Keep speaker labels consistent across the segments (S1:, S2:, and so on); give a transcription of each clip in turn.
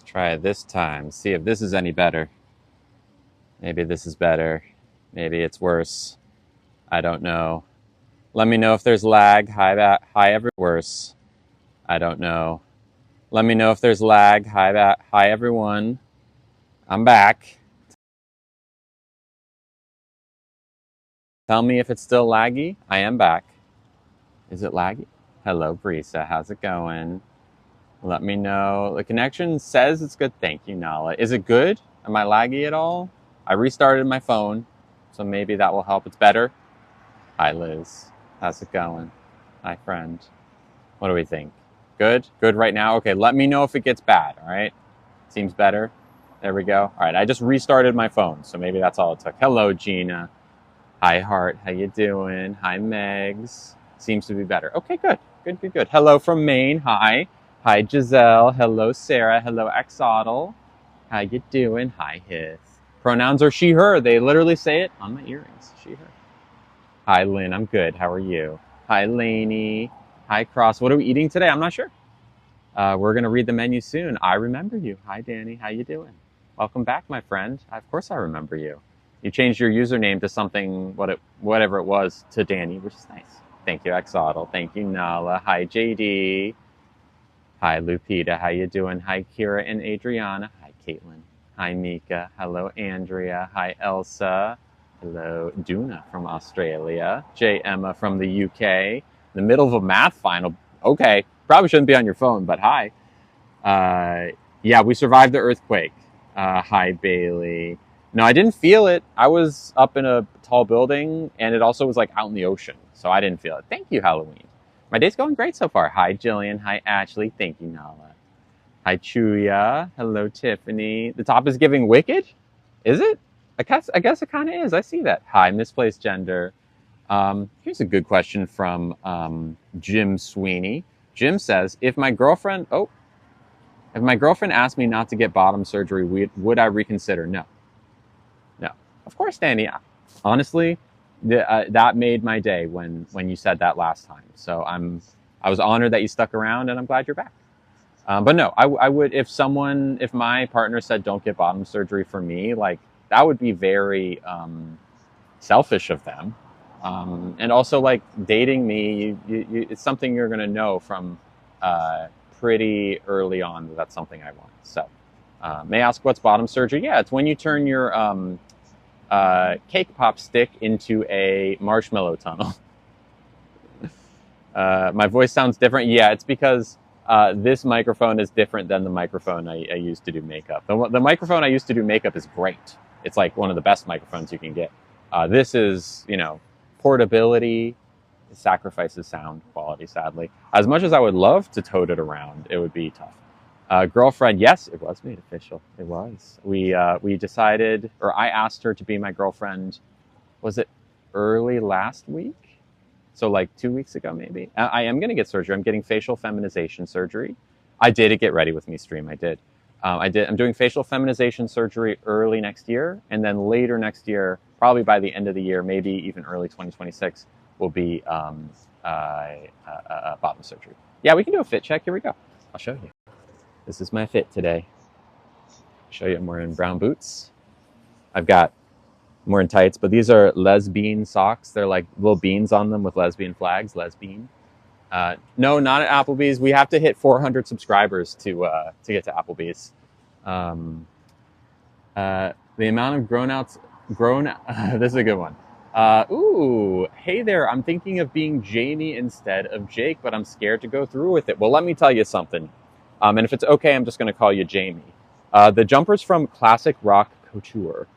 S1: Try it this time. See if this is any better. Maybe this is better. Maybe it's worse. I don't know. Let me know if there's lag. Hi, worse. I don't know. Let me know if there's lag. Hi, everyone. I'm back. Tell me if it's still laggy. I am back. Is it laggy? Hello, Brisa. How's it going? Let me know. The connection says it's good. Thank you, Nala. Is it good? Am I laggy at all? I restarted my phone, so maybe that will help. It's better. Hi, Liz. How's it going? Hi, friend. What do we think? Good? Good right now? Okay, let me know if it gets bad, all right? Seems better. There we go. All right, I just restarted my phone, so maybe that's all it took. Hello, Gina. Hi, Heart. How you doing? Hi, Megs. Seems to be better. Okay, good. Good, good, good. Hello from Maine. Hi. Hi, Giselle. Hello, Sarah. Hello, Axotl. How you doing? Hi, Hith. Pronouns are she, her. They literally say it on my earrings. She, her. Hi, Lynn. I'm good. How are you? Hi, Lainey. Hi, Cross. What are we eating today? I'm not sure. We're going to read the menu soon. I remember you. Hi, Danny. How you doing? Welcome back, my friend. Of course I remember you. You changed your username to something, whatever it was, to Danny, which is nice. Thank you, Axotl. Thank you, Nala. Hi, JD. Hi, Lupita. How you doing? Hi, Kira and Adriana. Hi, Caitlin. Hi, Mika. Hello, Andrea. Hi, Elsa. Hello, Duna from Australia. J. Emma from the UK. In the middle of a math final. Okay, probably shouldn't be on your phone, but hi. Yeah, we survived the earthquake. Hi, Bailey. No, I didn't feel it. I was up in a tall building, and it also was like out in the ocean, so I didn't feel it. Thank you, Halloween. My day's going great so far. Hi, Jillian. Hi, Ashley. Thank you, Nala. Hi, Chuya. Hello, Tiffany. The top is giving wicked? Is it? I guess it kind of is. I see that. Hi, misplaced gender. Here's a good question from Jim Sweeney. Jim says, if my girlfriend asked me not to get bottom surgery, would I reconsider? No. No. Of course, Danny. Honestly, that made my day when you said that last time. So I was honored that you stuck around, and I'm glad you're back. But no, I would, if my partner said don't get bottom surgery for me, like that would be very selfish of them. And also, like dating me, it's something you're going to know from pretty early on that that's something I want. So, may I ask what's bottom surgery? Yeah, it's when you turn your cake pop stick into a marshmallow tunnel. My voice sounds different. Yeah, it's because this microphone is different than the microphone I used to do makeup. The microphone I used to do makeup is great. It's like one of the best microphones you can get. This is, portability sacrifices sound quality, sadly. As much as I would love to tote it around, it would be tough. Girlfriend, yes, it was made official. It was. We decided, or I asked her to be my girlfriend, was it early last week? So like 2 weeks ago, maybe. I am going to get surgery. I'm getting facial feminization surgery. I did a Get Ready With Me stream. I did. I'm doing facial feminization surgery early next year. And then later next year, probably by the end of the year, maybe even early 2026, will be bottom surgery. Yeah, we can do a fit check. Here we go. I'll show you. This is my fit today. I'll show you I'm wearing brown boots. I'm wearing tights, but these are lesbian socks. They're like little beans on them with lesbian flags. Lesbian. No, not at Applebee's. We have to hit 400 subscribers to get to Applebee's. The amount of this is a good one. Ooh, hey there. I'm thinking of being Jamie instead of Jake, but I'm scared to go through with it. Well, let me tell you something. And if it's okay, I'm just going to call you Jamie. The jumper's from Classic Rock Couture.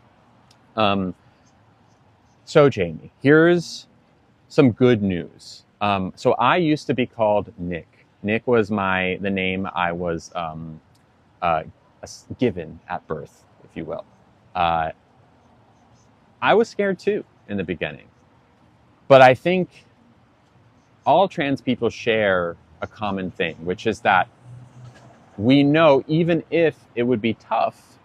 S1: So Jamie, here's some good news. So I used to be called Nick. Nick was the name I was given at birth, if you will. I was scared too in the beginning. But I think all trans people share a common thing, which is that we know even if it would be tough,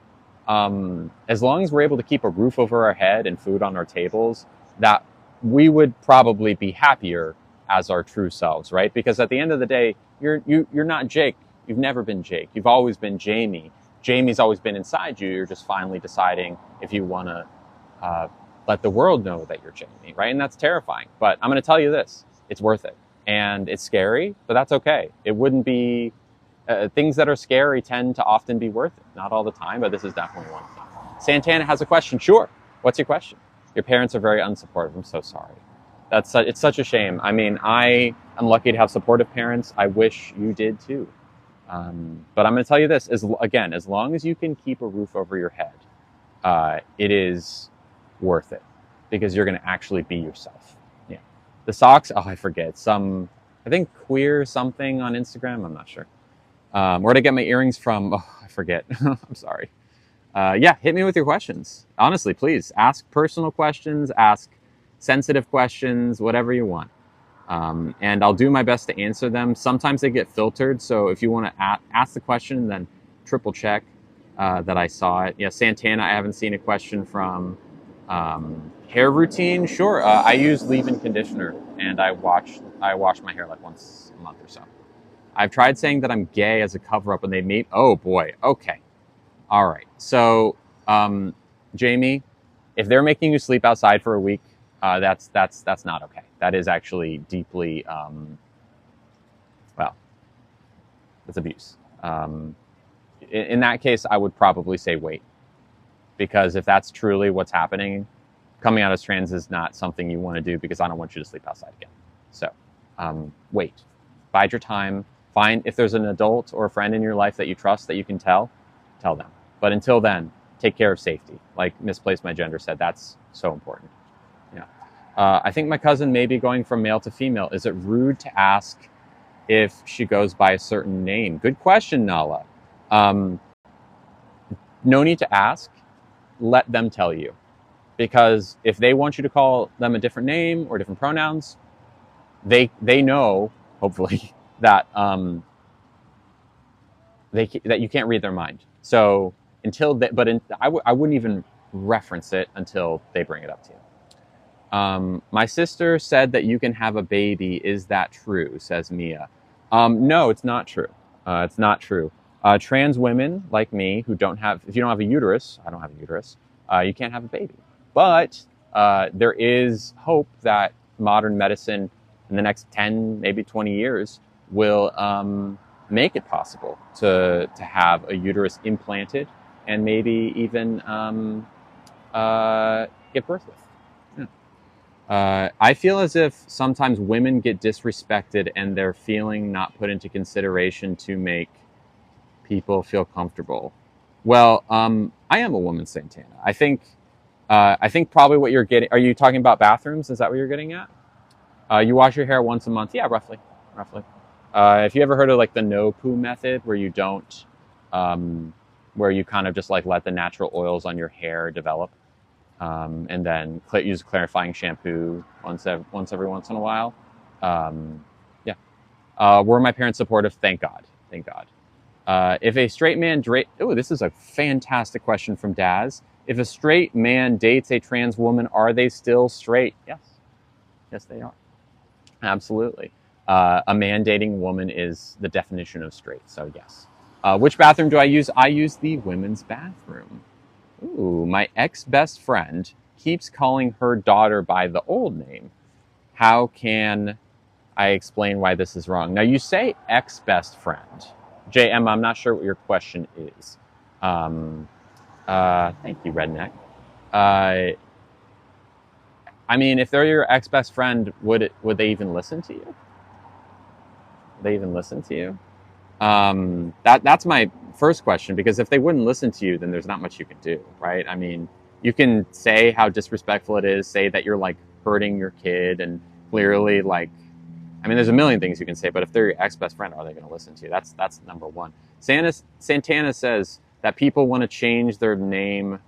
S1: as long as we're able to keep a roof over our head and food on our tables, that we would probably be happier as our true selves, right? Because at the end of the day, you're not Jake. You've never been Jake. You've always been Jamie. Jamie's always been inside you. You're just finally deciding if you want to let the world know that you're Jamie, right? And that's terrifying. But I'm going to tell you this: it's worth it, and it's scary, but that's okay. It wouldn't be things that are scary tend to often be worth it. Not all the time, but this is definitely one of them. Santana has a question. Sure. What's your question? Your parents are very unsupportive. I'm so sorry. It's such a shame. I mean, I am lucky to have supportive parents. I wish you did too. But I'm going to tell you this: as long as you can keep a roof over your head, it is worth it because you're going to actually be yourself. Yeah. The socks. Oh, I forget. I think queer something on Instagram. I'm not sure. Where to get my earrings from? Oh, I forget. I'm sorry. Yeah, hit me with your questions. Honestly, please ask personal questions, ask sensitive questions, whatever you want. And I'll do my best to answer them. Sometimes they get filtered. So if you want to ask the question, then triple check that I saw it. Yeah, Santana, I haven't seen a question from. Hair routine, sure. I use leave-in conditioner, and I wash my hair like once a month or so. I've tried saying that I'm gay as a cover-up, and they meet. Oh boy. Okay. All right. So, Jamie, if they're making you sleep outside for a week, that's not okay. That is actually deeply, well, that's abuse. In that case, I would probably say wait, because if that's truly what's happening, coming out as trans is not something you want to do because I don't want you to sleep outside again. So, wait, bide your time. Find if there's an adult or a friend in your life that you trust that you can tell them. But until then, take care of safety. Like Misplaced My Gender said, that's so important. Yeah. I think my cousin may be going from male to female. Is it rude to ask if she goes by a certain name? Good question, Nala. No need to ask. Let them tell you. Because if they want you to call them a different name or different pronouns, they know, hopefully, that that you can't read their mind. So I wouldn't even reference it until they bring it up to you. My sister said that you can have a baby. Is that true? Says Mia. No, it's not true. It's not true. Trans women like me if you don't have a uterus, I don't have a uterus, you can't have a baby. But there is hope that modern medicine in the next 10, maybe 20 years will make it possible to have a uterus implanted and maybe even give birth with. Yeah. I feel as if sometimes women get disrespected and they're feeling not put into consideration to make people feel comfortable. Well, I am a woman, Santana. I think probably what you're getting. Are you talking about bathrooms? Is that what you're getting at? You wash your hair once a month. Yeah, roughly. If you ever heard of like the no poo method, where you don't, where you kind of just like let the natural oils on your hair develop, and then use clarifying shampoo once every once in a while. Yeah. Were my parents supportive? Thank God. If a straight man this is a fantastic question from Daz. If a straight man dates a trans woman, are they still straight? Yes, they are. Absolutely. A man dating a woman is the definition of straight. So yes. Which bathroom do I use? I use the women's bathroom. Ooh, my ex-best friend keeps calling her daughter by the old name. How can I explain why this is wrong? Now you say ex-best friend. JM, I'm not sure what your question is. Thank you, Redneck. I mean, if they're your ex-best friend, would they even listen to you? That's my first question, because if they wouldn't listen to you, then there's not much you can do, right? I mean, you can say how disrespectful it is, say that you're like hurting your kid, and clearly like, I mean, there's a million things you can say, but if they're your ex-best friend, are they going to listen to you? That's number one. Santana says that people want to change their name,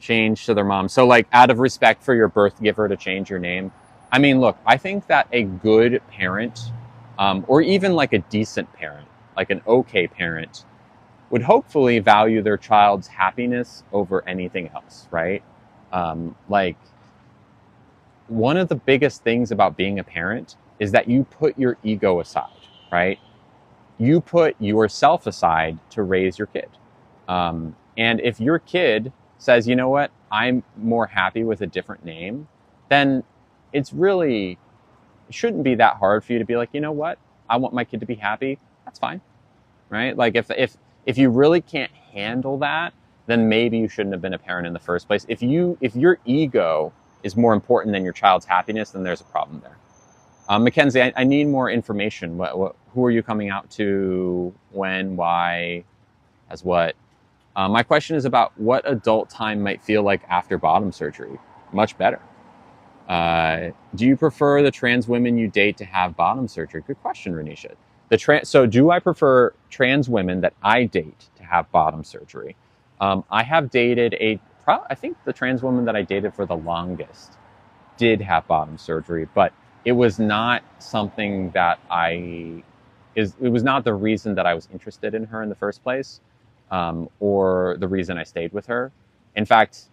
S1: change to their mom. So like out of respect for your birth giver to change your name. I mean, look, I think that a good parent, or even like a decent parent, like an okay parent, would hopefully value their child's happiness over anything else, right? Like one of the biggest things about being a parent is that you put your ego aside, right? You put yourself aside to raise your kid. And if your kid says, you know what, I'm more happy with a different name, then it's really, it shouldn't be that hard for you to be like, you know what, I want my kid to be happy. That's fine, right? Like if you really can't handle that, then maybe you shouldn't have been a parent in the first place. If your ego is more important than your child's happiness, then there's a problem there. Mackenzie, I need more information. Who are you coming out to? When? Why? As what? My question is about what adult time might feel like after bottom surgery. Much better. Do you prefer the trans women you date to have bottom surgery? Good question, Renisha. So do I prefer trans women that I date to have bottom surgery? I have dated I think the trans woman that I dated for the longest did have bottom surgery, but it was not something that it was not the reason that I was interested in her in the first place, or the reason I stayed with her. In fact,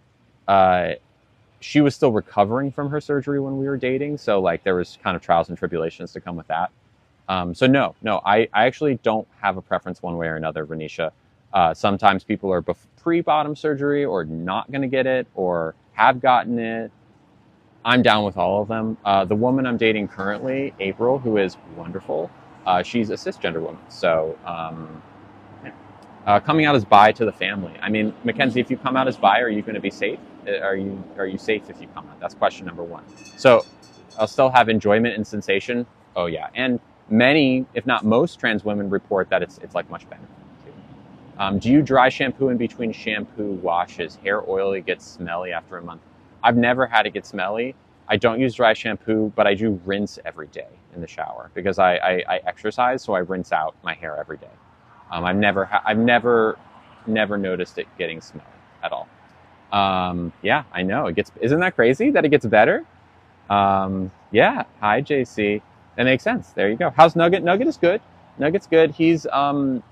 S1: she was still recovering from her surgery when we were dating, so like there was kind of trials and tribulations to come with that. So no, I actually don't have a preference one way or another, Renisha. Sometimes people are pre-bottom surgery or not going to get it or have gotten it. I'm down with all of them. The woman I'm dating currently, April, who is wonderful, she's a cisgender woman. So coming out as bi to the family. I mean, Mackenzie, if you come out as bi, are you going to be safe? Are you safe if you come out? That's question number one. So I'll still have enjoyment and sensation. Oh yeah, and many, if not most, trans women report that it's like much better. Do you dry shampoo in between shampoo washes? Hair oily, gets smelly after a month. I've never had it get smelly. I don't use dry shampoo, but I do rinse every day in the shower because I exercise, so I rinse out my hair every day. I've never noticed it getting smelly at all. Yeah, I know isn't that crazy that it gets better? Yeah. Hi, JC. That makes sense. There you go. How's Nugget? Nugget is good. Nugget's good. He's kind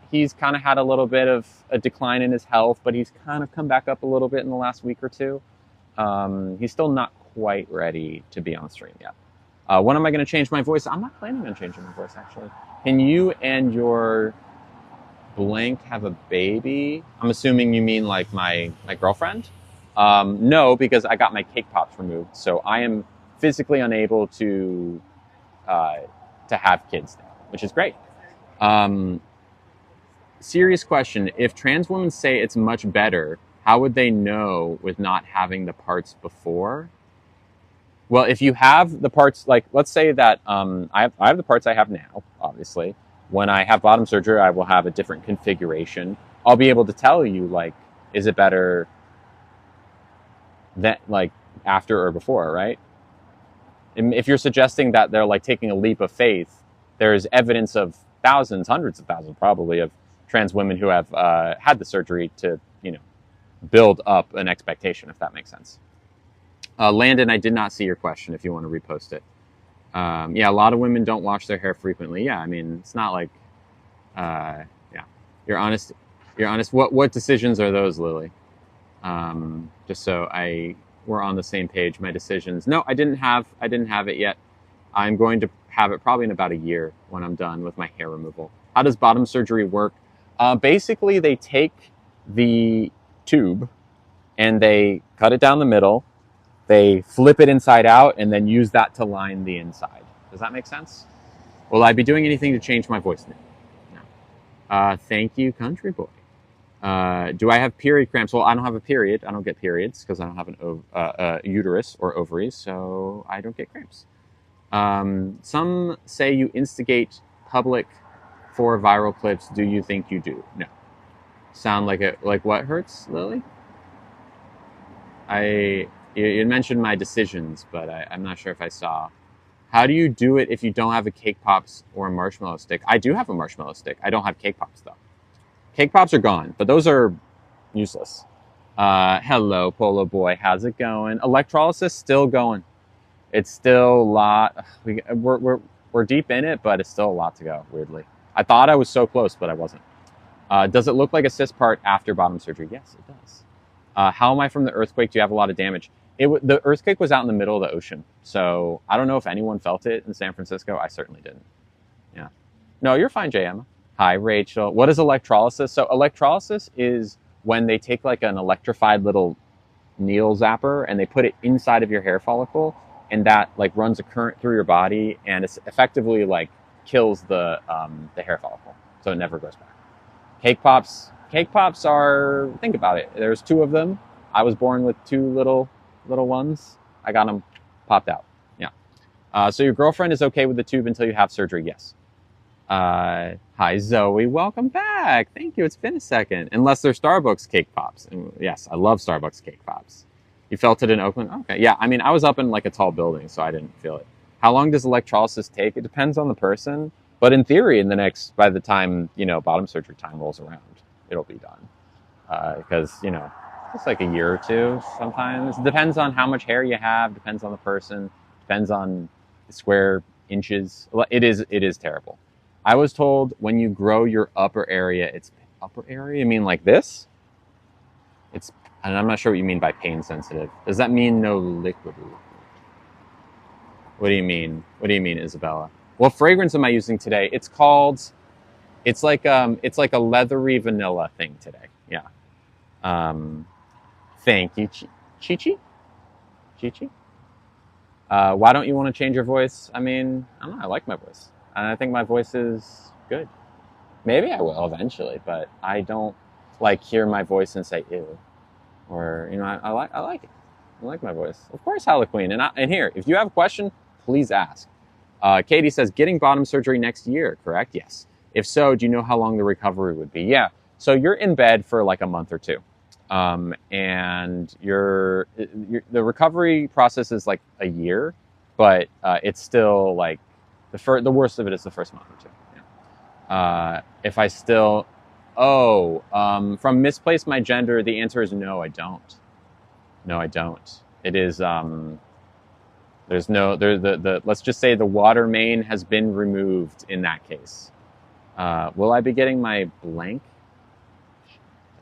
S1: of had a little bit of a decline in his health, but he's kind of come back up a little bit in the last week or two. He's still not quite ready to be on stream yet. When am I going to change my voice? I'm not planning on changing my voice, actually. Can you and your blank have a baby? I'm assuming you mean like my girlfriend? No, because I got my cake pops removed, so I am physically unable to have kids now, which is great. Serious question. If trans women say it's much better, how would they know with not having the parts before? Well, if you have the parts, like let's say that I have the parts I have now, obviously. When I have bottom surgery, I will have a different configuration. I'll be able to tell you, like, is it better than, like, after or before, right? And if you're suggesting that they're, like, taking a leap of faith, there's evidence of thousands, hundreds of thousands probably, of trans women who have had the surgery to, build up an expectation, if that makes sense. Landon, I did not see your question if you want to repost it. Yeah, a lot of women don't wash their hair frequently. Yeah, I mean, it's not like, yeah, you're honest. What decisions are those, Lily? Just so we're on the same page, my decisions. No, I didn't have it yet. I'm going to have it probably in about a year when I'm done with my hair removal. How does bottom surgery work? Basically, they take the tube and they cut it down the middle. They flip it inside out and then use that to line the inside. Does that make sense? Will I be doing anything to change my voice? No. Thank you, country boy. Do I have period cramps? Well, I don't have a period. I don't get periods because I don't have a uterus or ovaries, so I don't get cramps. Some say you instigate public for viral clips. Do you think you do? No. Sound like what hurts, Lily? You mentioned my decisions, but I'm not sure if I saw. How do you do it if you don't have a cake pops or a marshmallow stick? I do have a marshmallow stick. I don't have cake pops though. Cake pops are gone, but those are useless. Hello, Polo Boy. How's it going? Electrolysis still going. It's still a lot. We're deep in it, but it's still a lot to go, weirdly. I thought I was so close, but I wasn't. Does it look like a cyst part after bottom surgery? Yes, it does. How am I from the earthquake? Do you have a lot of damage? The earthquake was out in the middle of the ocean, so I don't know if anyone felt it in San Francisco. I certainly didn't. Yeah. No, you're fine, JM. Hi, Rachel. What is electrolysis? So electrolysis is when they take like an electrified little needle zapper and they put it inside of your hair follicle, and that like runs a current through your body, and it's effectively like kills the hair follicle, so it never grows back. Cake pops are, think about it. There's two of them. I was born with two little ones. I got them popped out. Yeah. So your girlfriend is okay with the tube until you have surgery? Yes. Hi Zoe, welcome back. Thank you. It's been a second. Unless they're Starbucks cake pops. And yes, I love Starbucks cake pops. You felt it in Oakland? Okay. Yeah, I mean, I was up in like a tall building, so I didn't feel it. How long does electrolysis take? It depends on the person. But in theory, by the time, bottom surgery time rolls around, it'll be done. Because, it's like a year or two sometimes. It depends on how much hair you have, depends on the person, depends on the square inches. It is terrible. I was told when you grow your upper area, upper area? You mean like this? And I'm not sure what you mean by pain sensitive. Does that mean no liquid? What do you mean? What do you mean, Isabella? What fragrance am I using today? It's like a leathery vanilla thing today. Yeah. Thank you, Chi-Chi? Chi-Chi? Why don't you want to change your voice? I mean, I don't know. I like my voice. And I think my voice is good. Maybe I will eventually, but I don't like hear my voice and say ew. Or, I like it. I like my voice. Of course, Halloween. And here, if you have a question, please ask. Katie says, getting bottom surgery next year, correct? Yes. If so, do you know how long the recovery would be? Yeah. So you're in bed for like a month or two. And the recovery process is like a year, but it's still like the worst of it is the first month or two. Yeah. If I still, from misplaced my gender, the answer is no, I don't. No, I don't. It is, let's just say the water main has been removed in that case. Will I be getting my blank?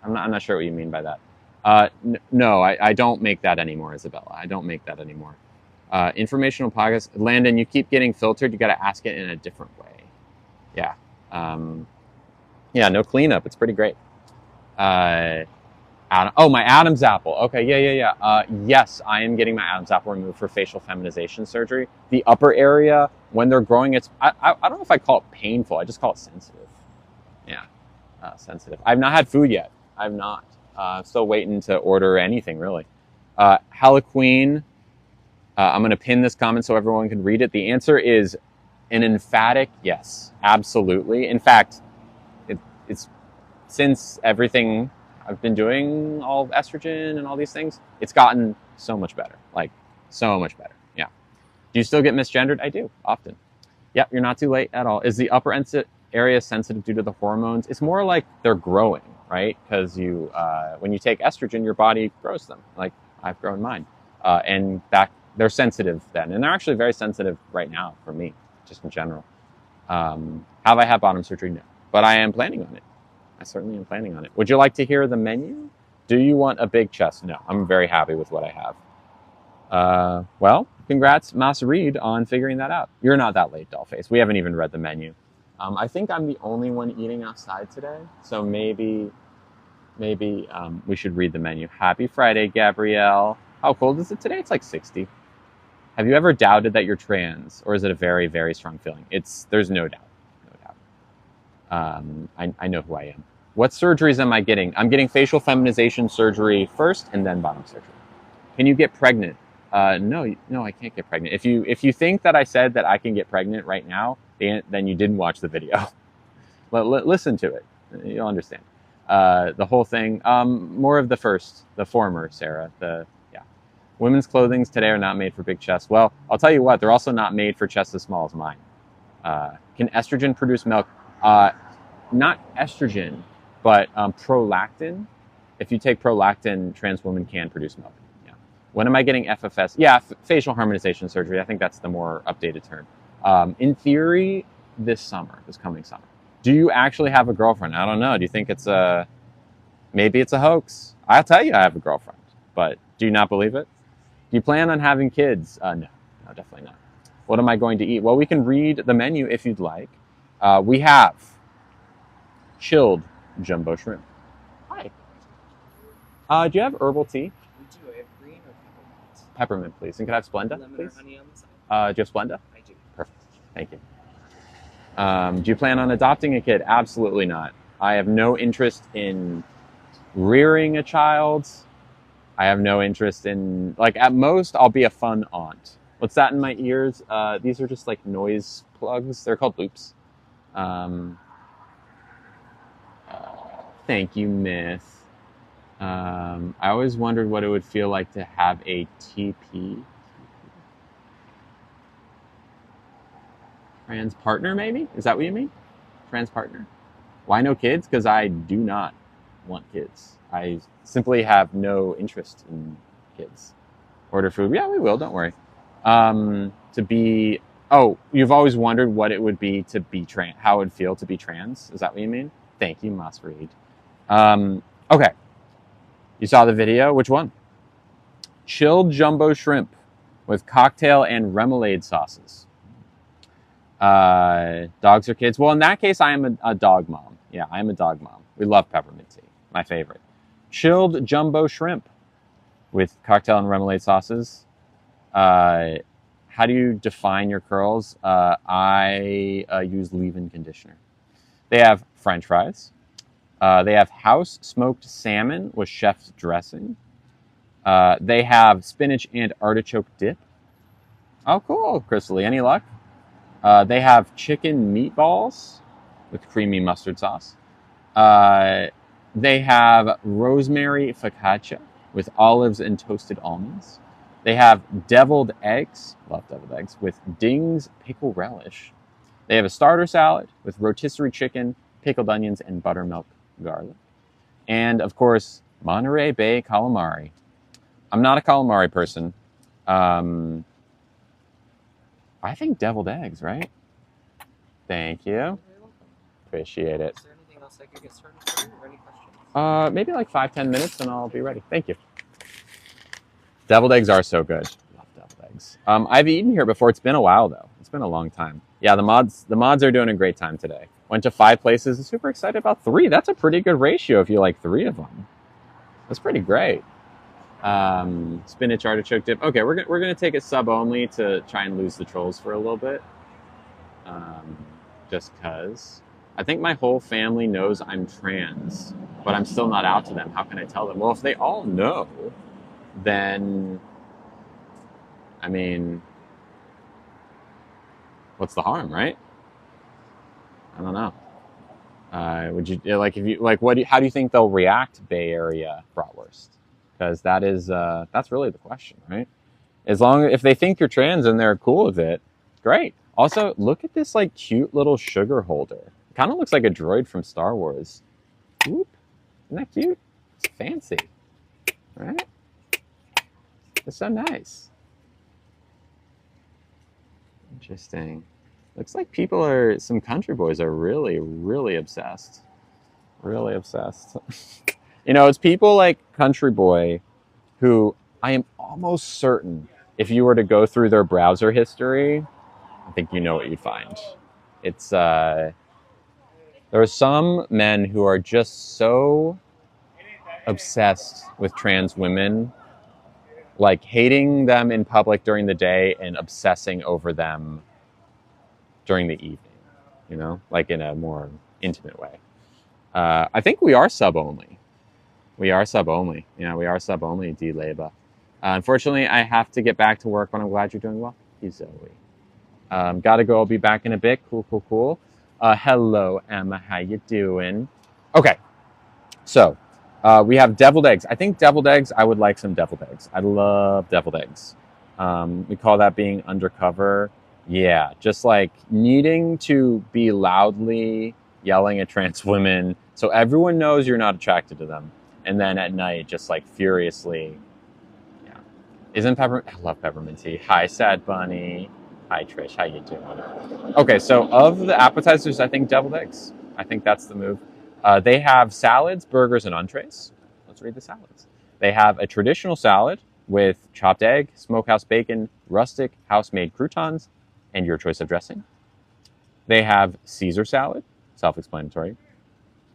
S1: I'm not sure what you mean by that. No, I don't make that anymore, Isabella. I don't make that anymore. Informational podcast. Landon, you keep getting filtered. You got to ask it in a different way. Yeah. Yeah, no cleanup. It's pretty great. My Adam's apple. Okay, yeah. Yes, I am getting my Adam's apple removed for facial feminization surgery. The upper area, when they're growing, I don't know if I call it painful. I just call it sensitive. Yeah, sensitive. I've not had food yet. I've not. Still waiting to order anything, really. Halloween, I'm going to pin this comment so everyone can read it. The answer is an emphatic yes, absolutely. In fact, it's since everything I've been doing, all estrogen and all these things, it's gotten so much better. Like, so much better. Yeah. Do you still get misgendered? I do, often. Yep, you're not too late at all. Is the upper area sensitive due to the hormones? It's more like they're growing, right? Because when you take estrogen, your body grows them. Like, I've grown mine. And they're sensitive then. And they're actually very sensitive right now for me, just in general. Have I had bottom surgery? No. But I am planning on it. I certainly am planning on it. Would you like to hear the menu? Do you want a big chest? No, I'm very happy with what I have. Well, congrats, Mas Reed, on figuring that out. You're not that late, Dollface. We haven't even read the menu. I think I'm the only one eating outside today, so maybe we should read the menu. Happy Friday, Gabrielle. How cold is it today? It's like 60. Have you ever doubted that you're trans, or is it a very, very strong feeling? There's no doubt. I know who I am. What surgeries am I getting? I'm getting facial feminization surgery first and then bottom surgery. Can you get pregnant? No, I can't get pregnant. If you think that I said that I can get pregnant right now, then you didn't watch the video. Listen to it. You'll understand. The whole thing. More of the former, Sarah. Women's clothings today are not made for big chests. Well, I'll tell you what, they're also not made for chests as small as mine. Can estrogen produce milk? Not estrogen, but prolactin. If you take prolactin, trans women can produce milk. Yeah. When am I getting FFS? Yeah, facial harmonization surgery. I think that's the more updated term. In theory, this coming summer. Do you actually have a girlfriend? I don't know. Do you think maybe it's a hoax? I'll tell you I have a girlfriend, but do you not believe it? Do you plan on having kids? No, definitely not. What am I going to eat? Well, we can read the menu if you'd like. We have chilled jumbo shrimp. Hi. Do you have herbal tea?
S2: We do. I have green or peppermint.
S1: Peppermint, please. And could I have Splenda,
S2: Lemon
S1: please?
S2: or honey on the side?
S1: Do you have Splenda?
S2: I do.
S1: Perfect. Thank you. Do you plan on adopting a kid? Absolutely not. I have no interest in rearing a child. I have no interest in, like, at most, I'll be a fun aunt. What's that in my ears? These are just like noise plugs. They're called loops. Um, Thank you, Myth. I always wondered what it would feel like to have a TP. Trans partner, maybe? Is that what you mean? Trans partner? Why no kids? Because I do not want kids. I simply have no interest in kids. Order food? Yeah, we will. Don't worry. To be... Oh, you've always wondered what it would be to be trans, how it would feel to be trans? Is that what you mean? Thank you, Masreed. Okay. You saw the video? Which one? Chilled jumbo shrimp with cocktail and remoulade sauces. Dogs or kids? Well, in that case, I am a dog mom. Yeah, I am a dog mom. We love peppermint tea. My favorite. Chilled jumbo shrimp with cocktail and remoulade sauces. How do you define your curls? I use leave-in conditioner. They have French fries. They have house smoked salmon with chef's dressing. They have spinach and artichoke dip. Oh, cool, Crystal. Any luck? They have chicken meatballs with creamy mustard sauce. They have rosemary focaccia with olives and toasted almonds. They have deviled eggs, love deviled eggs, with Ding's pickle relish. They have a starter salad with rotisserie chicken, pickled onions, and buttermilk garlic. And, of course, Monterey Bay calamari. I'm not a calamari person. I think deviled eggs, right? Thank you. Appreciate it.
S2: Is there anything else I could get started for you or any questions?
S1: Maybe like 5-10 minutes and I'll be ready. Thank you. Deviled eggs are so good. Love deviled eggs. I've eaten here before. It's been a while though. It's been a long time. Yeah, the mods are doing a great time today. Went to 5 places and super excited about 3. That's a pretty good ratio if you like 3 of them. That's pretty great. Spinach artichoke dip. Okay, we're gonna take it sub only to try and lose the trolls for a little bit. Just cause. I think my whole family knows I'm trans, but I'm still not out to them. How can I tell them? Well, if they all know, then, I mean, what's the harm, right? I don't know. Would you like if you like how do you think they'll react, Bay Area bratwurst? Because that's really the question, right? As long as if they think you're trans and they're cool with it, great. Also, look at this like cute little sugar holder. It kind of looks like a droid from Star Wars. Whoop. Isn't that cute? It's fancy, right? It's so nice. Interesting. Looks like some country boys are really, really obsessed. Really obsessed. You know, it's people like Country Boy who I am almost certain if you were to go through their browser history, I think you know what you'd find. It's, there are some men who are just so obsessed with trans women, like hating them in public during the day and obsessing over them during the evening, you know, like in a more intimate way. I think we are sub only. We are sub only. Yeah, we are sub only, D Leba. Unfortunately, I have to get back to work, but I'm glad you're doing well. He's Zoe. Gotta go. I'll be back in a bit. Cool. Hello, Emma. How you doing? Okay. So, we have deviled eggs. I think deviled eggs, I would like some deviled eggs. I love deviled eggs. We call that being undercover. Yeah, just like needing to be loudly yelling at trans women so everyone knows you're not attracted to them. And then at night, just like furiously, yeah. I love peppermint tea. Hi, Sad Bunny. Hi, Trish. How you doing? Okay, so of the appetizers, I think deviled eggs. I think that's the move. They have salads, burgers, and entrees. Let's read the salads. They have a traditional salad with chopped egg, smokehouse bacon, rustic house-made croutons, and your choice of dressing. They have Caesar salad, self-explanatory.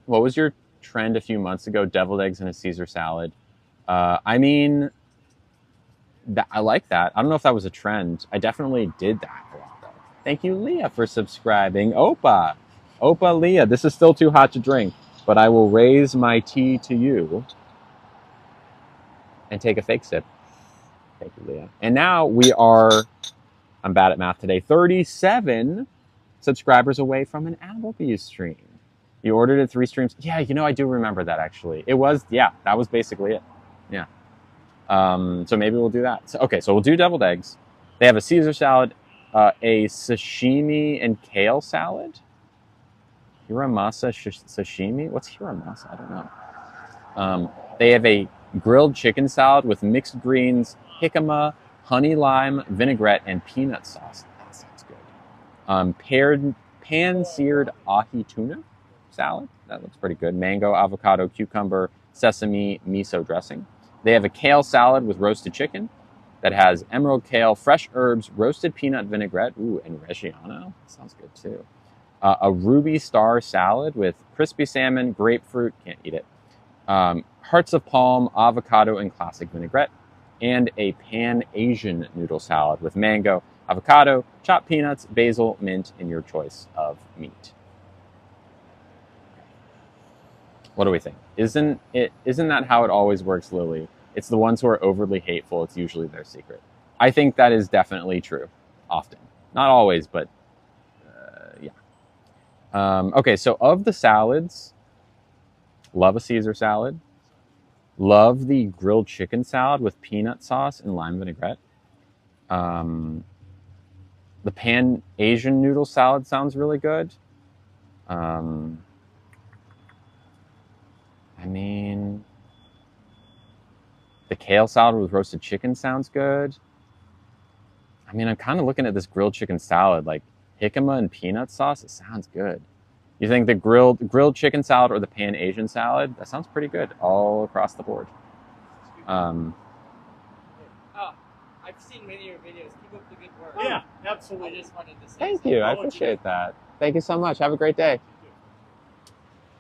S1: What was your trend a few months ago? Deviled eggs and a Caesar salad. I mean, I like that. I don't know if that was a trend. I definitely did that a lot though. Thank you, Leah, for subscribing. Opa, Leah, this is still too hot to drink, but I will raise my tea to you and take a fake sip. Thank you, Leah. And now we are, I'm bad at math today, 37 subscribers away from an Applebee's stream. You ordered it 3 streams. Yeah, I do remember that actually. It was, yeah, that was basically it. Yeah. So maybe we'll do that. So we'll do deviled eggs. They have a Caesar salad, a sashimi and kale salad. Hiramasa sashimi? What's hiramasa? I don't know. They have a grilled chicken salad with mixed greens, jicama, honey lime, vinaigrette, and peanut sauce. That sounds good. Pan-seared ahi tuna salad. That looks pretty good. Mango, avocado, cucumber, sesame, miso dressing. They have a kale salad with roasted chicken that has emerald kale, fresh herbs, roasted peanut vinaigrette, and Reggiano. Sounds good too. A ruby star salad with crispy salmon, grapefruit, can't eat it, hearts of palm, avocado, and classic vinaigrette, and a pan-Asian noodle salad with mango, avocado, chopped peanuts, basil, mint, and your choice of meat. What do we think? Isn't that how it always works, Lily? It's the ones who are overly hateful, it's usually their secret. I think that is definitely true, often. Not always, but yeah. Okay, so of the salads, love a Caesar salad. Love the grilled chicken salad with peanut sauce and lime vinaigrette. The pan-Asian noodle salad sounds really good. I mean, the kale salad with roasted chicken sounds good. I mean, I'm kind of looking at this grilled chicken salad, like jicama and peanut sauce. It sounds good. You think the grilled chicken salad or the pan-Asian salad? That sounds pretty good all across the board.
S2: I've seen many of your videos. Keep up the good work.
S3: Yeah, absolutely.
S2: I just wanted to say
S1: Thank
S2: something.
S1: you. I appreciate that. Thank you so much. Have a great day.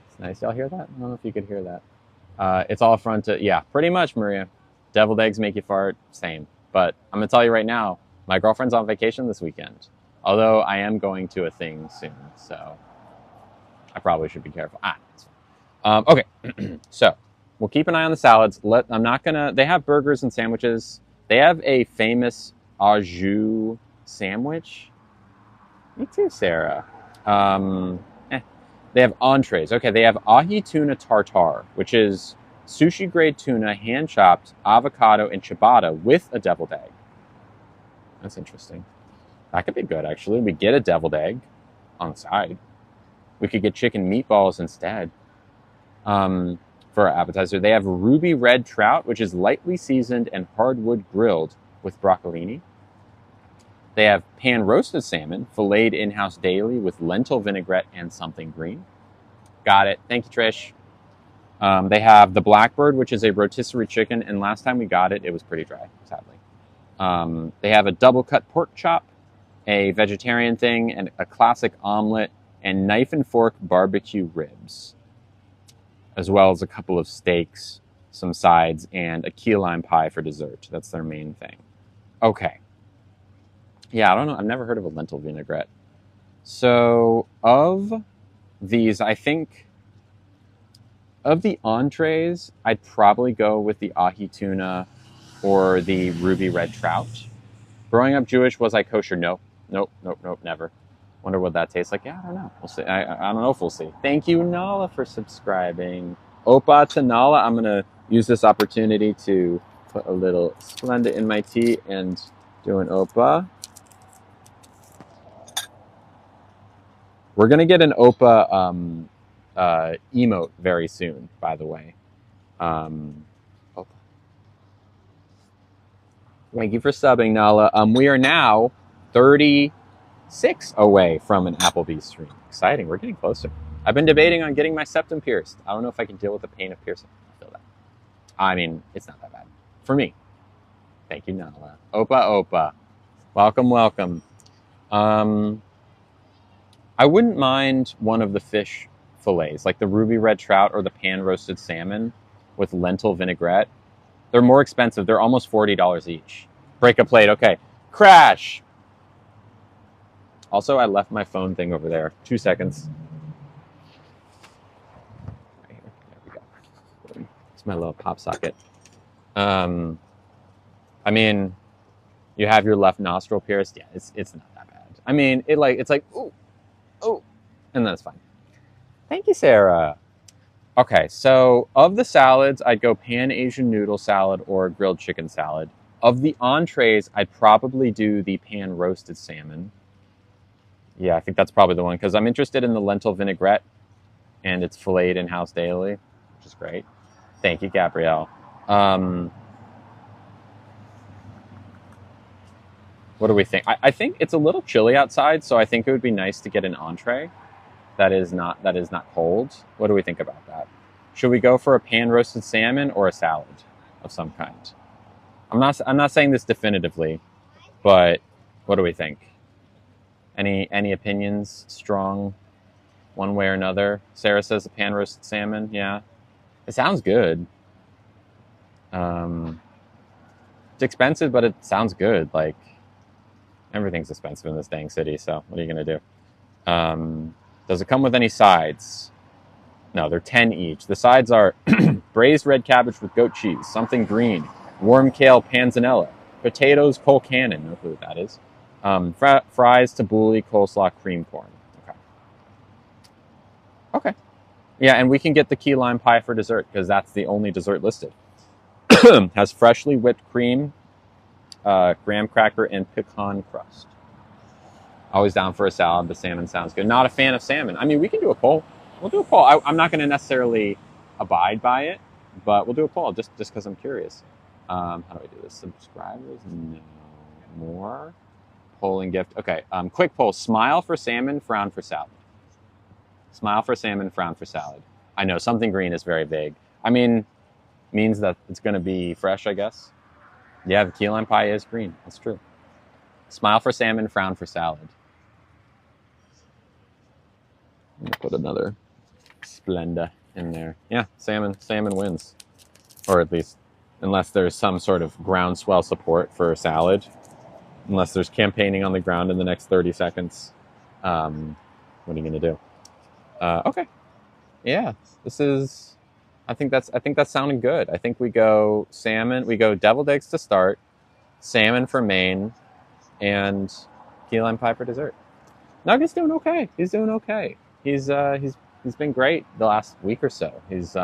S1: It's nice. Y'all hear that? I don't know if you could hear that. It's all fronted. Yeah, pretty much, Maria. Deviled eggs make you fart. Same. But I'm going to tell you right now, my girlfriend's on vacation this weekend. Although I am going to a thing soon, so I probably should be careful. It's fine. Okay, so we'll keep an eye on the salads. They have burgers and sandwiches. They have a famous au jus sandwich. Me too, Sarah. They have entrees. Okay, they have ahi tuna tartare, which is sushi grade tuna, hand chopped, avocado, and ciabatta with a deviled egg. That's interesting. That could be good, actually. We get a deviled egg on the side. We could get chicken meatballs instead for our appetizer. They have ruby red trout, which is lightly seasoned and hardwood grilled with broccolini. They have pan-roasted salmon, filleted in-house daily with lentil vinaigrette and something green. Got it. Thank you, Trish. They have the blackbird, which is a rotisserie chicken, and last time we got it, it was pretty dry, sadly. They have a double-cut pork chop, a vegetarian thing, and a classic omelet, and knife and fork barbecue ribs, as well as a couple of steaks, some sides, and a key lime pie for dessert. That's their main thing. Okay. Yeah, I don't know. I've never heard of a lentil vinaigrette. So, of these, I think, of the entrees, I'd probably go with the ahi tuna or the ruby red trout. Growing up Jewish, was I kosher? Nope, never. Wonder what that tastes like. Yeah, I don't know. We'll see. I don't know if we'll see. Thank you, Nala, for subscribing. Opa to Nala. I'm going to use this opportunity to put a little Splenda in my tea and do an Opa. We're going to get an Opa emote very soon, by the way. Opa. Thank you for subbing, Nala. We are now 36 away from an Applebee's stream. Exciting. We're getting closer. I've been debating on getting my septum pierced. I don't know if I can deal with the pain of piercing. I feel that. I mean, it's not that bad. For me. Thank you, Nala. Opa. Welcome. I wouldn't mind one of the fish fillets, like the ruby red trout or the pan-roasted salmon with lentil vinaigrette. They're more expensive. They're almost $40 each. Break a plate. Okay. Crash. Also, I left my phone thing over there. 2 seconds. Right here. There we go. It's my little pop socket. I mean, you have your left nostril pierced. Yeah, it's not that bad. I mean, it's like ooh, ooh, and then it's fine. Thank you, Sarah. Okay, so of the salads, I'd go pan Asian noodle salad or grilled chicken salad. Of the entrees, I'd probably do the pan roasted salmon. Yeah, I think that's probably the one because I'm interested in the lentil vinaigrette and it's filleted in house daily, which is great. Thank you, Gabrielle. What do we think? I think it's a little chilly outside, so I think it would be nice to get an entree that is not cold. What do we think about that? Should we go for a pan roasted salmon or a salad of some kind? I'm not saying this definitively, but what do we think? Any opinions? Strong, one way or another. Sarah says a pan roasted salmon. Yeah, it sounds good. It's expensive, but it sounds good. Like everything's expensive in this dang city. So what are you gonna do? Does it come with any sides? No, they're 10 each. The sides are braised red cabbage with goat cheese, something green, warm kale panzanella, potatoes colcannon, no clue what that is, fries, tabbouleh, coleslaw, cream corn. Okay. Okay. Yeah, and we can get the key lime pie for dessert because that's the only dessert listed. Has freshly whipped cream, graham cracker, and pecan crust. Always down for a salad. The salmon sounds good. Not a fan of salmon. I mean, we can do a poll. We'll do a poll. I'm not going to necessarily abide by it, but we'll do a poll just because I'm curious. How do I do this? Subscribers? No. More? Poll and gift. Okay. Quick poll. Smile for salmon, frown for salad. Smile for salmon, frown for salad. I know something green is very vague. I mean, means that it's going to be fresh, I guess. Yeah, the key lime pie is green. That's true. Smile for salmon, frown for salad. I'm going to put another Splenda in there. Yeah, salmon wins. Or at least, unless there's some sort of groundswell support for a salad. Unless there's campaigning on the ground in the next 30 seconds. What are you going to do? Okay. Yeah, this is... I think that's sounding good. I think we go salmon. We go deviled eggs to start, salmon for main, and key lime pie for dessert. Nugget's doing okay. He's doing okay. He's been great the last week or so. He's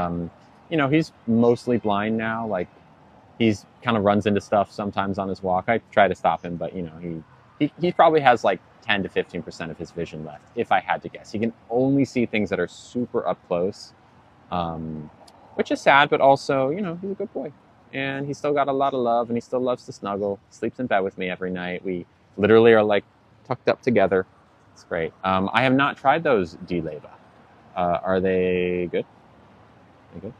S1: he's mostly blind now. Like he's kind of runs into stuff sometimes on his walk. I try to stop him, but he probably has like 10 to 15% of his vision left, if I had to guess. He can only see things that are super up close. Which is sad, but also, he's a good boy. And he's still got a lot of love, and he still loves to snuggle. Sleeps in bed with me every night. We literally are like tucked up together. It's great. I have not tried those D-Leva. Are they good? Are they good?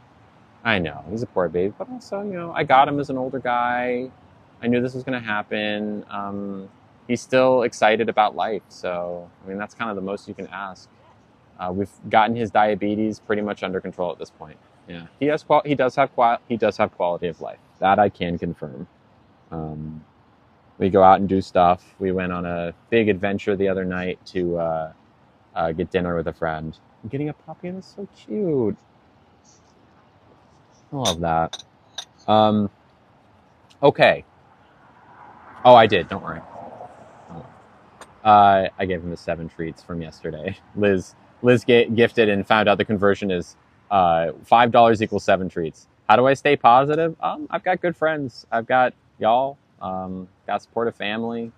S1: I know, he's a poor baby, but also, I got him as an older guy. I knew this was going to happen. He's still excited about life, so, I mean, that's kind of the most you can ask. We've gotten his diabetes pretty much under control at this point. Yeah, he does have quality of life. That I can confirm. We go out and do stuff. We went on a big adventure the other night to get dinner with a friend. I'm getting a puppy, and it's so cute. I love that. Okay. Oh, I did. Don't worry. I gave him the 7 treats from yesterday. Liz gifted and found out the conversion is $5 equals 7 treats. How do I stay positive? I've got good friends. I've got y'all. Got supportive family.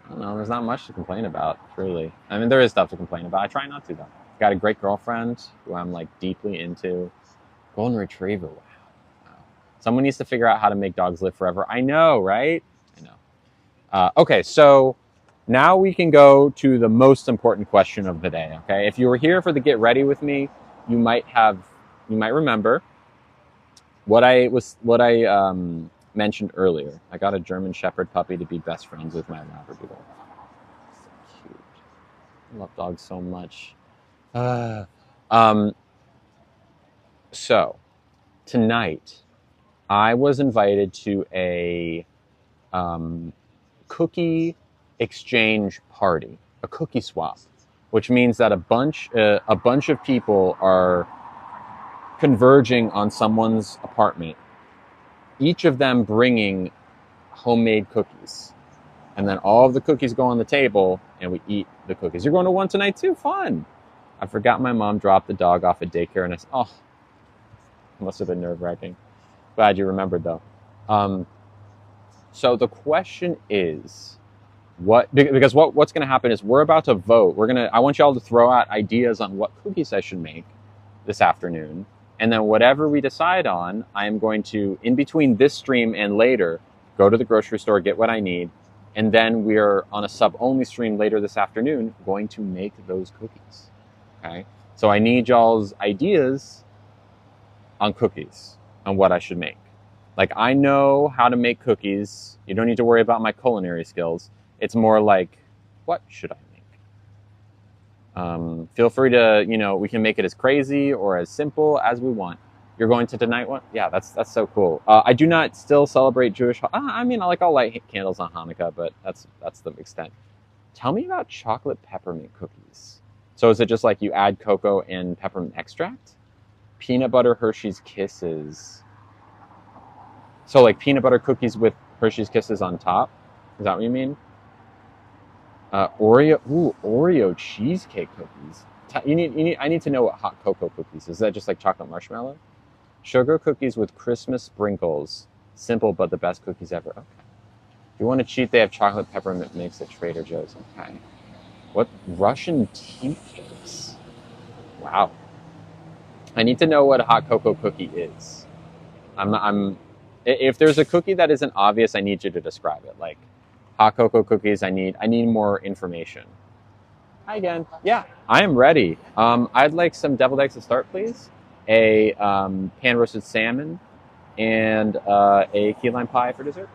S1: I don't know. There's not much to complain about, truly. I mean, there is stuff to complain about. I try not to, though. Got a great girlfriend who I'm like deeply into. Golden Retriever. Wow. Someone needs to figure out how to make dogs live forever. I know, right? I know. Okay, so now we can go to the most important question of the day. Okay, if you were here for the get ready with me, you might remember what I mentioned earlier. I got a German Shepherd puppy to be best friends with my Labradoodle. So cute. I love dogs so much. So tonight I was invited to a cookie exchange party, a cookie swap, which means that a bunch of people are converging on someone's apartment, each of them bringing homemade cookies. And then all of the cookies go on the table and we eat the cookies. You're going to one tonight too? Fun. I forgot my mom dropped the dog off at daycare and I said, oh, it must have been nerve wracking. Glad you remembered though. So the question is, because what's going to happen is we're about to vote. I want y'all to throw out ideas on what cookies I should make this afternoon. And then whatever we decide on, I am going to, in between this stream and later, go to the grocery store, get what I need. And then we're on a sub-only stream later this afternoon going to make those cookies. Okay? So I need y'all's ideas on cookies, on what I should make. Like, I know how to make cookies. You don't need to worry about my culinary skills. It's more like, what should I make? Feel free to, we can make it as crazy or as simple as we want. You're going to tonight one? Yeah, that's so cool. I do not still celebrate Jewish. I'll light candles on Hanukkah, but that's the extent. Tell me about chocolate peppermint cookies. So is it just like you add cocoa and peppermint extract? Peanut butter Hershey's Kisses. So like peanut butter cookies with Hershey's Kisses on top? Is that what you mean? Oreo cheesecake cookies. I need to know what hot cocoa cookies. Is that just like chocolate marshmallow? Sugar cookies with Christmas sprinkles. Simple, but the best cookies ever. Okay. If you want to cheat, they have chocolate peppermint mix at Trader Joe's. Okay. What? Russian tea cakes. Wow. I need to know what a hot cocoa cookie is. If there's a cookie that isn't obvious, I need you to describe it. Like hot cocoa cookies, I need more information. Hi again. Yeah, I am ready. I'd like some deviled eggs to start, please. A pan roasted salmon and a key lime pie for dessert.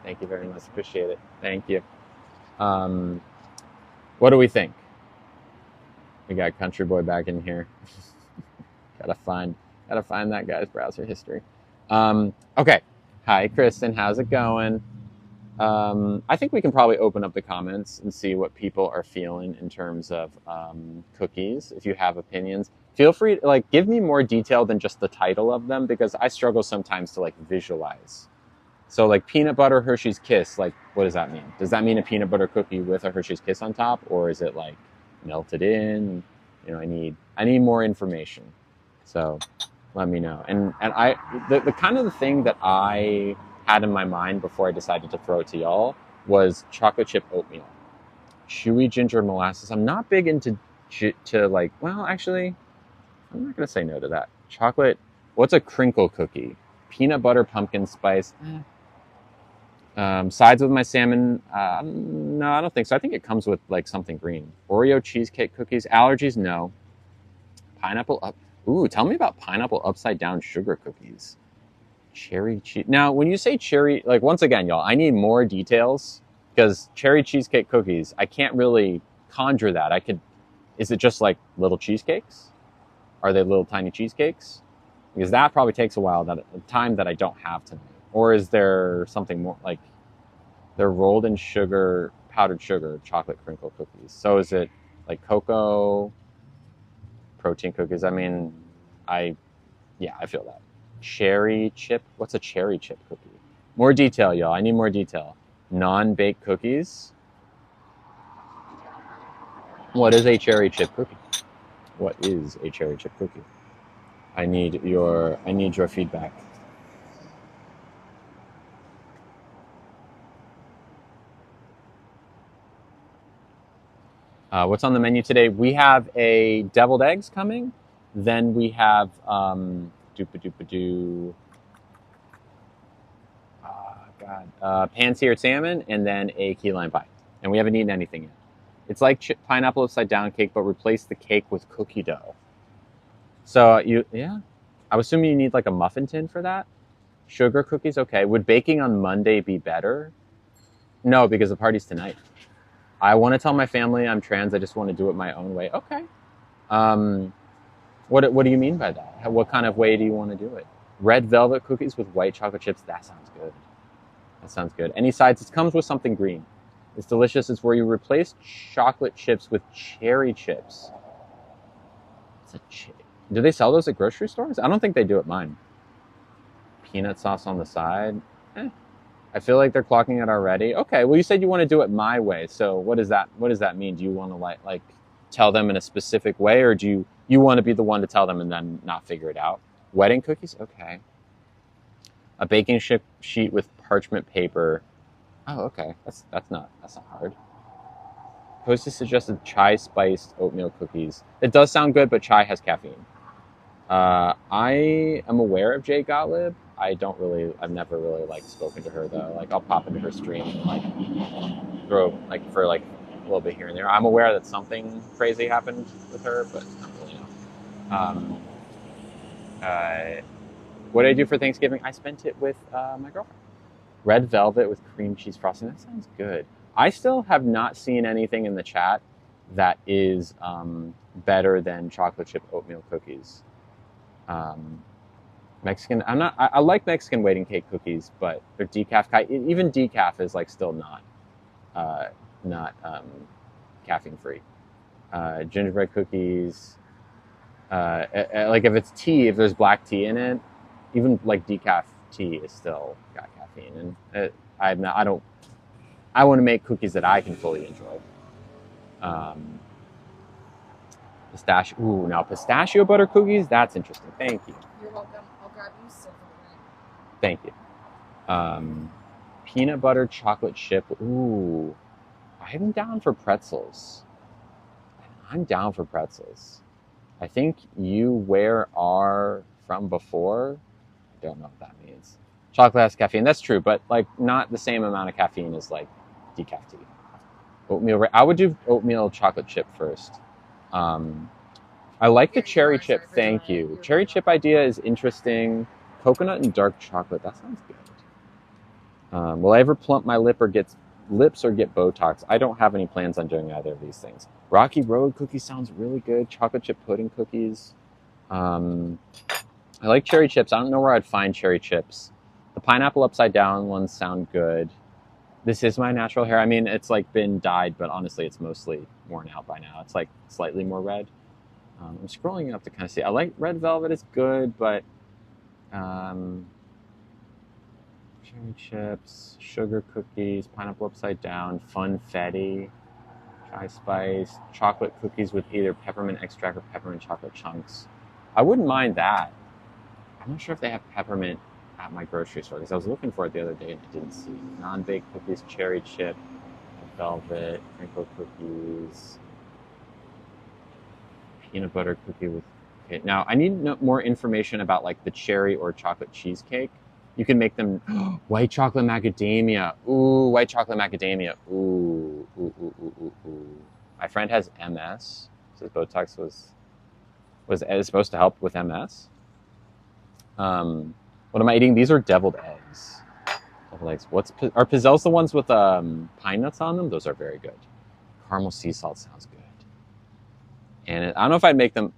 S1: Thank you very much. Appreciate it. Thank you. What do we think? We got Country Boy back in here. Gotta find that guy's browser history. Okay. Hi, Kristen. How's it going? I think we can probably open up the comments and see what people are feeling in terms of cookies. If you have opinions, feel free to give me more detail than just the title of them, because I struggle sometimes to visualize. So like peanut butter Hershey's Kiss, what does that mean? Does that mean a peanut butter cookie with a Hershey's Kiss on top, or is it melted in? I need more information. So let me know. And the kind of the thing that I had in my mind before I decided to throw it to y'all was chocolate chip oatmeal, chewy ginger molasses. I'm not big into actually, I'm not gonna say no to that. Chocolate. What's a crinkle cookie? Peanut butter pumpkin spice. Sides with my salmon. No, I don't think so. I think it comes with something green. Oreo cheesecake cookies. Allergies? No. Pineapple up. Ooh, tell me about pineapple upside down sugar cookies. Cherry cheese. Now, when you say cherry, once again, y'all, I need more details, because cherry cheesecake cookies, I can't really conjure that. Is it just little cheesecakes? Are they little tiny cheesecakes? Because that probably takes a while, time that I don't have tonight. Or is there something more they're rolled in sugar, powdered sugar, chocolate crinkle cookies? So is it cocoa, protein cookies? I mean, I feel that. Cherry chip? What's a cherry chip cookie? More detail, y'all. I need more detail. Non-baked cookies? What is a cherry chip cookie? What is a cherry chip cookie? I need your feedback. What's on the menu today? We have a deviled eggs coming. Then we have pan-seared salmon, and then a key lime pie. And we haven't eaten anything yet. It's like pineapple upside down cake, but replace the cake with cookie dough. So I'm assuming you need a muffin tin for that. Sugar cookies, okay. Would baking on Monday be better? No, because the party's tonight. I want to tell my family I'm trans. I just want to do it my own way. Okay. What do you mean by that? What kind of way do you want to do it? Red velvet cookies with white chocolate chips. That sounds good. That sounds good. Any sides? It comes with something green. It's delicious. It's where you replace chocolate chips with cherry chips. It's a do they sell those at grocery stores? I don't think they do at mine. Peanut sauce on the side. I feel like they're clocking it already. Okay, well you said you want to do it my way. So what does that mean? Do you want to like tell them in a specific way, or do you want to be the one to tell them and then not figure it out? Wedding cookies? Okay. A baking sheet with parchment paper. Oh, okay. That's not hard. Hostess suggested chai spiced oatmeal cookies. It does sound good, but chai has caffeine. I am aware of Jay Gottlieb. I've never really like spoken to her though. Like I'll pop into her stream and like throw like for like a little bit here and there. I'm aware that something crazy happened with her, but not really know. What did I do for Thanksgiving? I spent it with my girlfriend. Red velvet with cream cheese frosting. That sounds good. I still have not seen anything in the chat that is better than chocolate chip oatmeal cookies. Mexican. I like Mexican wedding cake cookies, but they're decaf. Even decaf is like still not caffeine free. Gingerbread cookies. Like if it's tea, if there's black tea in it, even like decaf tea is still got caffeine. And I want to make cookies that I can fully enjoy. Pistachio. Ooh, now pistachio butter cookies. That's interesting. Thank you.
S3: You're welcome. I'll grab you silver.
S1: Thank you. Peanut butter chocolate chip. Ooh, I'm down for pretzels. I'm down for pretzels. I think you where are from before. I don't know what that means. Chocolate has caffeine. That's true, but like not the same amount of caffeine as like decaf tea. Oatmeal. I would do oatmeal chocolate chip first. I like the cherry chip. Thank you. Cherry chip idea is interesting. Coconut and dark chocolate. That sounds good. Will I ever plump my lips or get Botox? I don't have any plans on doing either of these things. Rocky Road cookies sounds really good. Chocolate chip pudding cookies. I like cherry chips. I don't know where I'd find cherry chips. The pineapple upside down ones sound good. This is my natural hair. I mean, it's like been dyed, but honestly, it's mostly worn out by now. It's like slightly more red. I'm scrolling up to kind of see. I like red velvet. It's good, but cherry chips, sugar cookies, pineapple upside down, funfetti, chai spice, chocolate cookies with either peppermint extract or peppermint chocolate chunks. I wouldn't mind that. I'm not sure if they have peppermint at my grocery store because I was looking for it the other day and I didn't see it. Non-baked cookies, cherry chip, velvet, crinkle cookies, peanut butter cookie with. Okay, now I need more information about like the cherry or chocolate cheesecake. You can make them white chocolate macadamia. Ooh, white chocolate macadamia. Ooh, ooh, ooh, ooh, ooh, ooh. My friend has MS. Says Botox was supposed to help with MS. What am I eating? These are deviled eggs. Deviled eggs. Are pizzelles the ones with pine nuts on them? Those are very good. Caramel sea salt sounds good. And I don't know if I'd make them.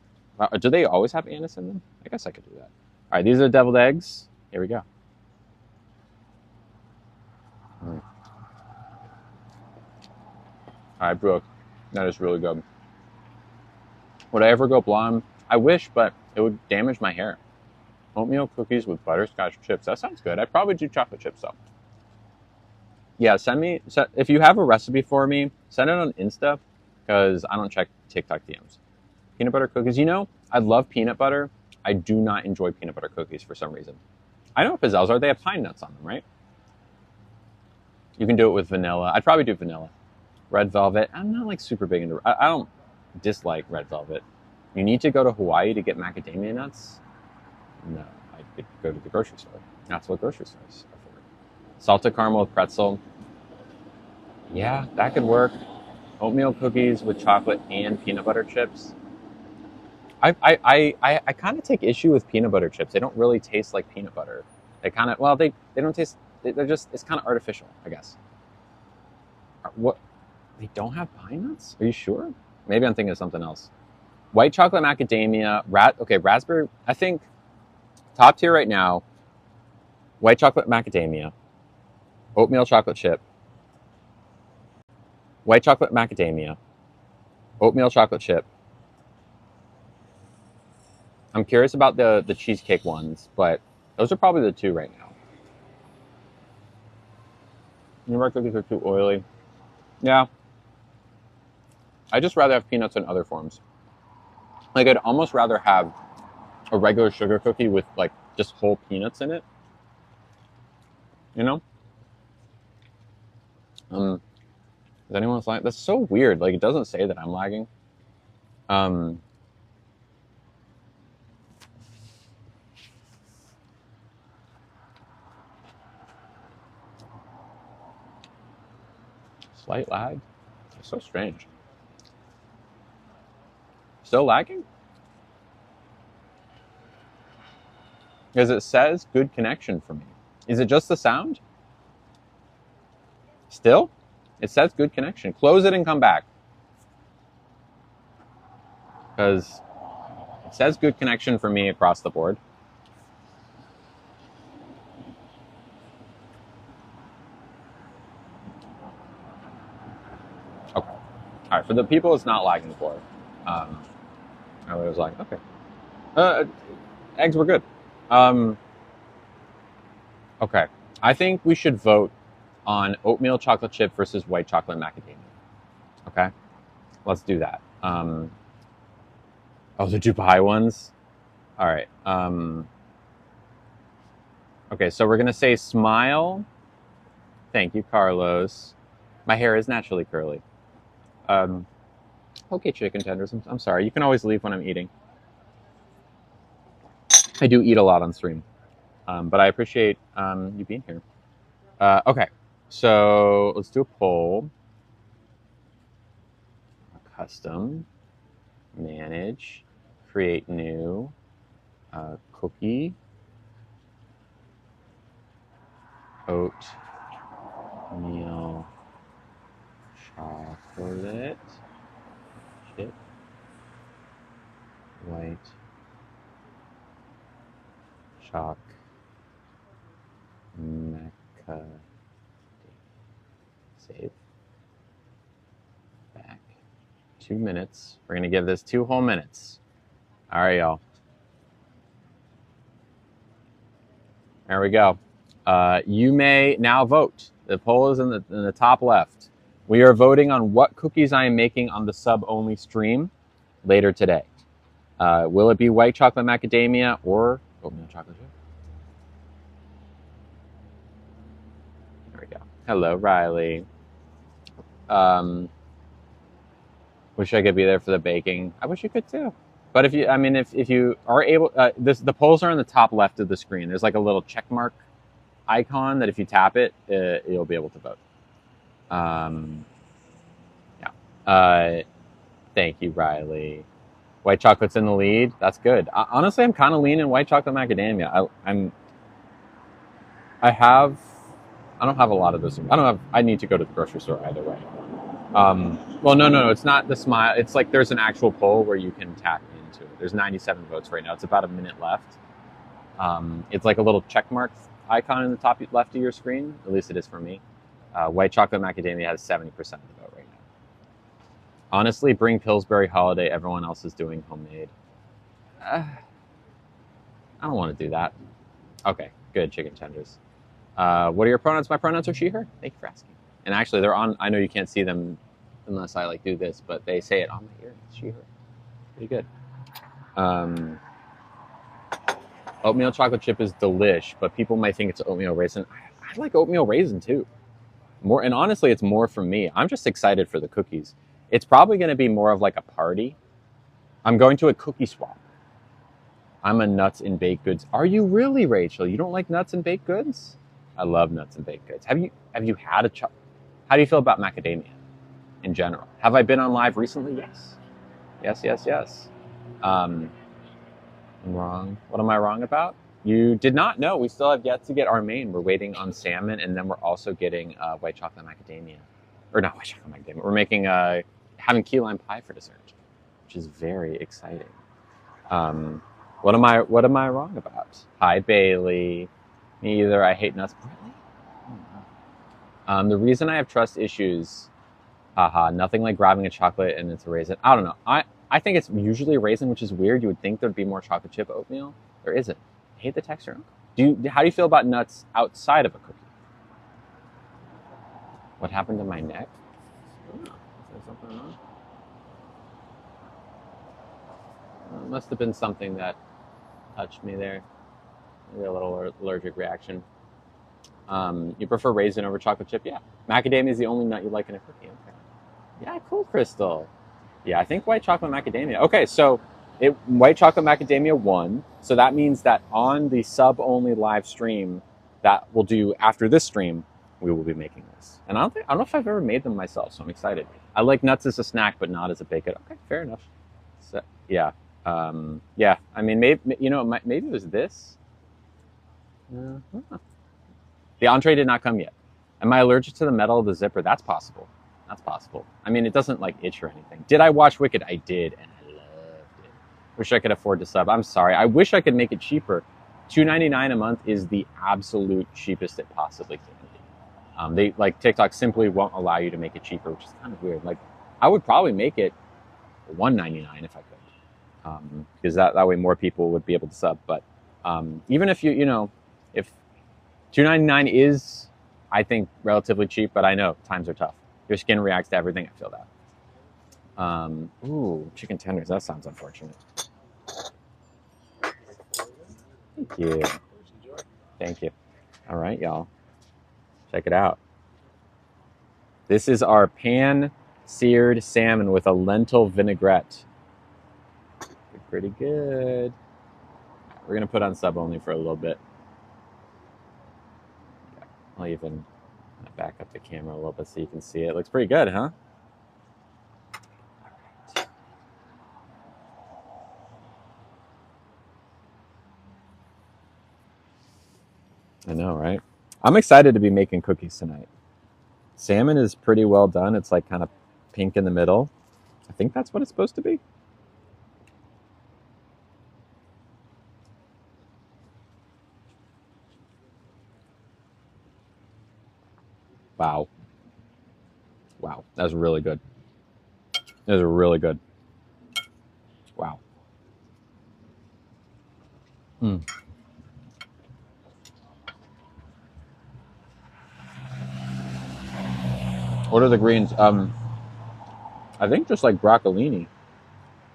S1: Do they always have anise in them? I guess I could do that. All right, these are deviled eggs. Here we go. All right, Brooke, that is really good. Would I ever go blonde? I wish, but it would damage my hair. Oatmeal cookies with butterscotch chips. That sounds good. I'd probably do chocolate chips though. Yeah, if you have a recipe for me, send it on Insta because I don't check TikTok DMs. Peanut butter cookies. You know, I love peanut butter. I do not enjoy peanut butter cookies for some reason. I know what pizzelles are. They have pine nuts on them, right? You can do it with vanilla. I'd probably do vanilla. Red velvet. I'm not like super big into. I don't dislike red velvet. You need to go to Hawaii to get macadamia nuts. No, I could go to the grocery store. That's what grocery stores are for. Salted caramel with pretzel. Yeah, that could work. Oatmeal cookies with chocolate and peanut butter chips. I kind of take issue with peanut butter chips. They don't really taste like peanut butter. They kind of, well, they don't taste, they're just, it's kind of artificial, I guess. What? They don't have pine nuts? Are you sure? Maybe I'm thinking of something else. White chocolate macadamia, raspberry, I think, Top tier right now, white chocolate macadamia, oatmeal chocolate chip, white chocolate macadamia, oatmeal chocolate chip. I'm curious about the cheesecake ones, but those are probably the two right now. New York cookies are too oily. Yeah. I just rather have peanuts in other forms. Like, I'd almost rather have a regular sugar cookie with, like, just whole peanuts in it. You know? Is anyone like that's so weird? Like, it doesn't say that I'm lagging. Um, Slight lag. It's so strange. Still lagging? Because it says good connection for me. Is it just the sound? Still? It says good connection. Close it and come back. Because it says good connection for me across the board. Okay. All right. For the people it's not lagging for, I was like, okay. Eggs were good. Okay. I think we should vote on oatmeal chocolate chip versus white chocolate macadamia. Okay? Let's do that. Oh, the Dubai ones? All right. Okay, so we're going to say smile. Thank you, Carlos. My hair is naturally curly. Okay, chicken tenders. I'm sorry. You can always leave when I'm eating. I do eat a lot on stream, but I appreciate you being here. Okay, so let's do a poll. Custom, manage, create new, cookie, oatmeal chocolate chip, white chalk macadamia. Save. Back. 2 minutes. We're going to give this 2 whole minutes. All right, y'all. There we go. You may now vote. The poll is in the top left. We are voting on what cookies I am making on the sub-only stream later today. Will it be white chocolate macadamia or oatmeal chocolate chip? There we go. Hello, Riley. Wish I could be there for the baking. I wish you could too. But if you are able, the polls are in the top left of the screen. There's like a little check mark icon that if you tap it, you'll be able to vote. Yeah. Thank you, Riley. White chocolate's in the lead. That's good. Honestly, I'm kind of leaning white chocolate macadamia. I don't have a lot of this. I need to go to the grocery store either way. Well, no. It's not the smile. It's like there's an actual poll where you can tap into it. There's 97 votes right now. It's about a minute left. It's like a little check mark icon in the top left of your screen. At least it is for me. White chocolate macadamia has 70% of the vote right now. Honestly, bring Pillsbury holiday. Everyone else is doing homemade. I don't want to do that. Okay, good, chicken tenders. What are your pronouns? My pronouns are she, her. Thank you for asking. And actually, they're on. I know you can't see them unless I do this, but they say it on my ear. It's she, her. Pretty good. Oatmeal chocolate chip is delish, but people might think it's oatmeal raisin. I like oatmeal raisin too. And honestly, it's more for me. I'm just excited for the cookies. It's probably going to be more of like a party. I'm going to a cookie swap. I'm a nuts and baked goods. Are you really, Rachel? You don't like nuts and baked goods? I love nuts and baked goods. Have you had How do you feel about macadamia in general? Have I been on live recently? Yes. I'm wrong. What am I wrong about? You did not know. We still have yet to get our main. We're waiting on salmon, and then we're also getting white chocolate macadamia. Or not white chocolate macadamia. We're making having key lime pie for dessert, which is very exciting. What am I wrong about? Hi, Bailey. Me either. I hate nuts. Really? Oh, no. The reason I have trust issues, haha, nothing like grabbing a chocolate and it's a raisin. I don't know. I think it's usually a raisin, which is weird. You would think there'd be more chocolate chip oatmeal. There isn't. I hate the texture. How do you feel about nuts outside of a cookie? What happened to my neck? Oh, is there something wrong? It must have been something that touched me there. Maybe a little allergic reaction. You prefer raisin over chocolate chip? Yeah. Macadamia is the only nut you like in a cookie. Okay. Yeah, cool, Crystal. Yeah, I think white chocolate macadamia. Okay, so white chocolate macadamia won. So that means that on the sub-only live stream that we'll do after this stream, we will be making this. And I don't know if I've ever made them myself, so I'm excited. I like nuts as a snack, but not as a baked. Okay, fair enough. So, yeah. Yeah. I mean, maybe it was this. The entree did not come yet. Am I allergic to the metal of the zipper? That's possible. That's possible. I mean, it doesn't like itch or anything. Did I watch Wicked? I did, and I loved it. Wish I could afford to sub. I'm sorry. I wish I could make it cheaper. $2.99 a month is the absolute cheapest it possibly can be. They like TikTok simply won't allow you to make it cheaper, which is kind of weird. Like, I would probably make it $1.99 if I could, because that way more people would be able to sub. But even if if $2.99 is, I think, relatively cheap, but I know times are tough. Your skin reacts to everything. I feel that. Ooh, chicken tenders. That sounds unfortunate. Thank you. Thank you. All right, y'all. Check it out. This is our pan-seared salmon with a lentil vinaigrette. Pretty good. We're going to put on sub only for a little bit. I'll even back up the camera a little bit so you can see it. Looks pretty good, huh? I know, right? I'm excited to be making cookies tonight. Salmon is pretty well done. It's like kind of pink in the middle. I think that's what it's supposed to be. Wow. Wow, that's really good. That is really good. Wow. What are the greens? I think just like broccolini,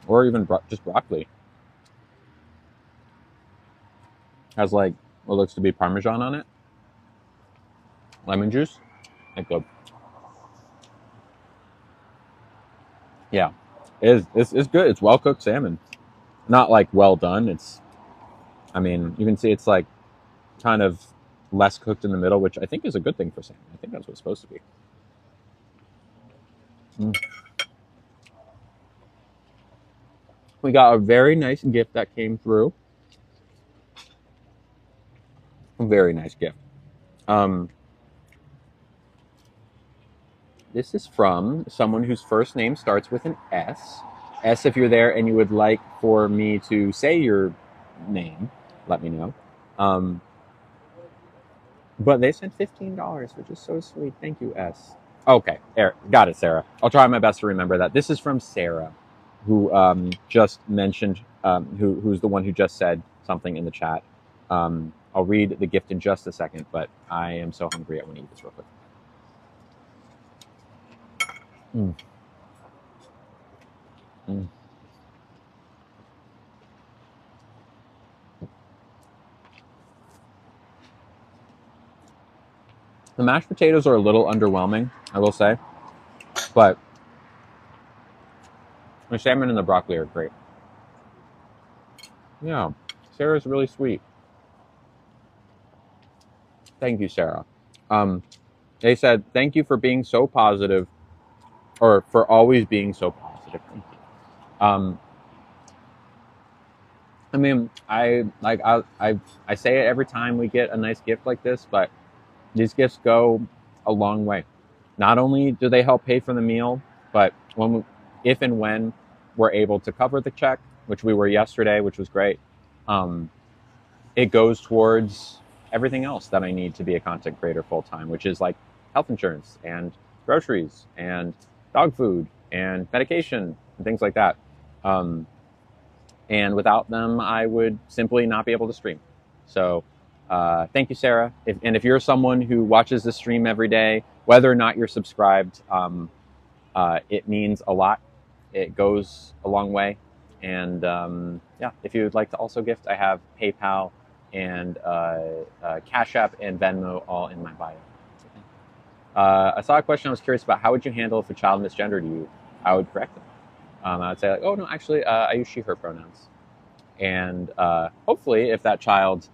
S1: or even just broccoli. Has like what looks to be Parmesan on it. Lemon juice. Like good. Yeah, it's good. It's well cooked salmon, not like well done. I mean, you can see it's like kind of less cooked in the middle, which I think is a good thing for salmon. I think that's what it's supposed to be. We got a very nice gift that came through. A very nice gift. This is from someone whose first name starts with an S. S, if you're there and you would like for me to say your name, let me know. But they sent $15, which is so sweet. Thank you, S. Okay, got it, Sarah. I'll try my best to remember that. This is from Sarah, who just mentioned, who's the one who just said something in the chat. I'll read the gift in just a second, but I am so hungry I want to eat this real quick. The mashed potatoes are a little underwhelming, I will say, but the salmon and the broccoli are great. Yeah, Sarah's really sweet. Thank you, Sarah. They said, thank you for being so positive, or for always being so positive. Thank you. I mean, I say it every time we get a nice gift like this, but these gifts go a long way. Not only do they help pay for the meal, but if and when we're able to cover the check, which we were yesterday, which was great, it goes towards everything else that I need to be a content creator full time, which is like health insurance and groceries and dog food and medication and things like that. And without them, I would simply not be able to stream. So thank you, Sarah. If you're someone who watches the stream every day, whether or not you're subscribed, it means a lot. It goes a long way. And yeah, if you would like to also gift, I have PayPal and Cash App and Venmo all in my bio. I saw a question. I was curious about how would you handle if a child misgendered you? I would correct them. I would say like, oh no, actually, I use she/her pronouns. And hopefully, if that child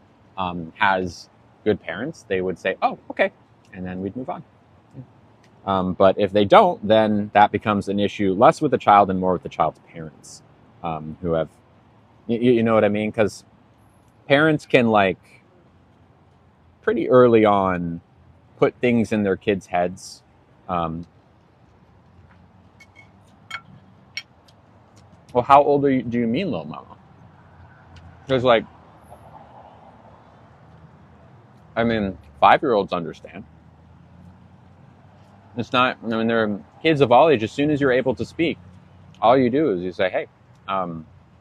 S1: has good parents, they would say, oh, okay, and then we'd move on. But if they don't, then that becomes an issue less with the child and more with the child's parents, who have, you know what I mean? Because parents can like pretty early on put things in their kids' heads. Well, how old do you mean, little mama? Because like, I mean, 5-year-olds understand. It's not, I mean, they're kids of all ages. As soon as you're able to speak, all you do is you say, hey,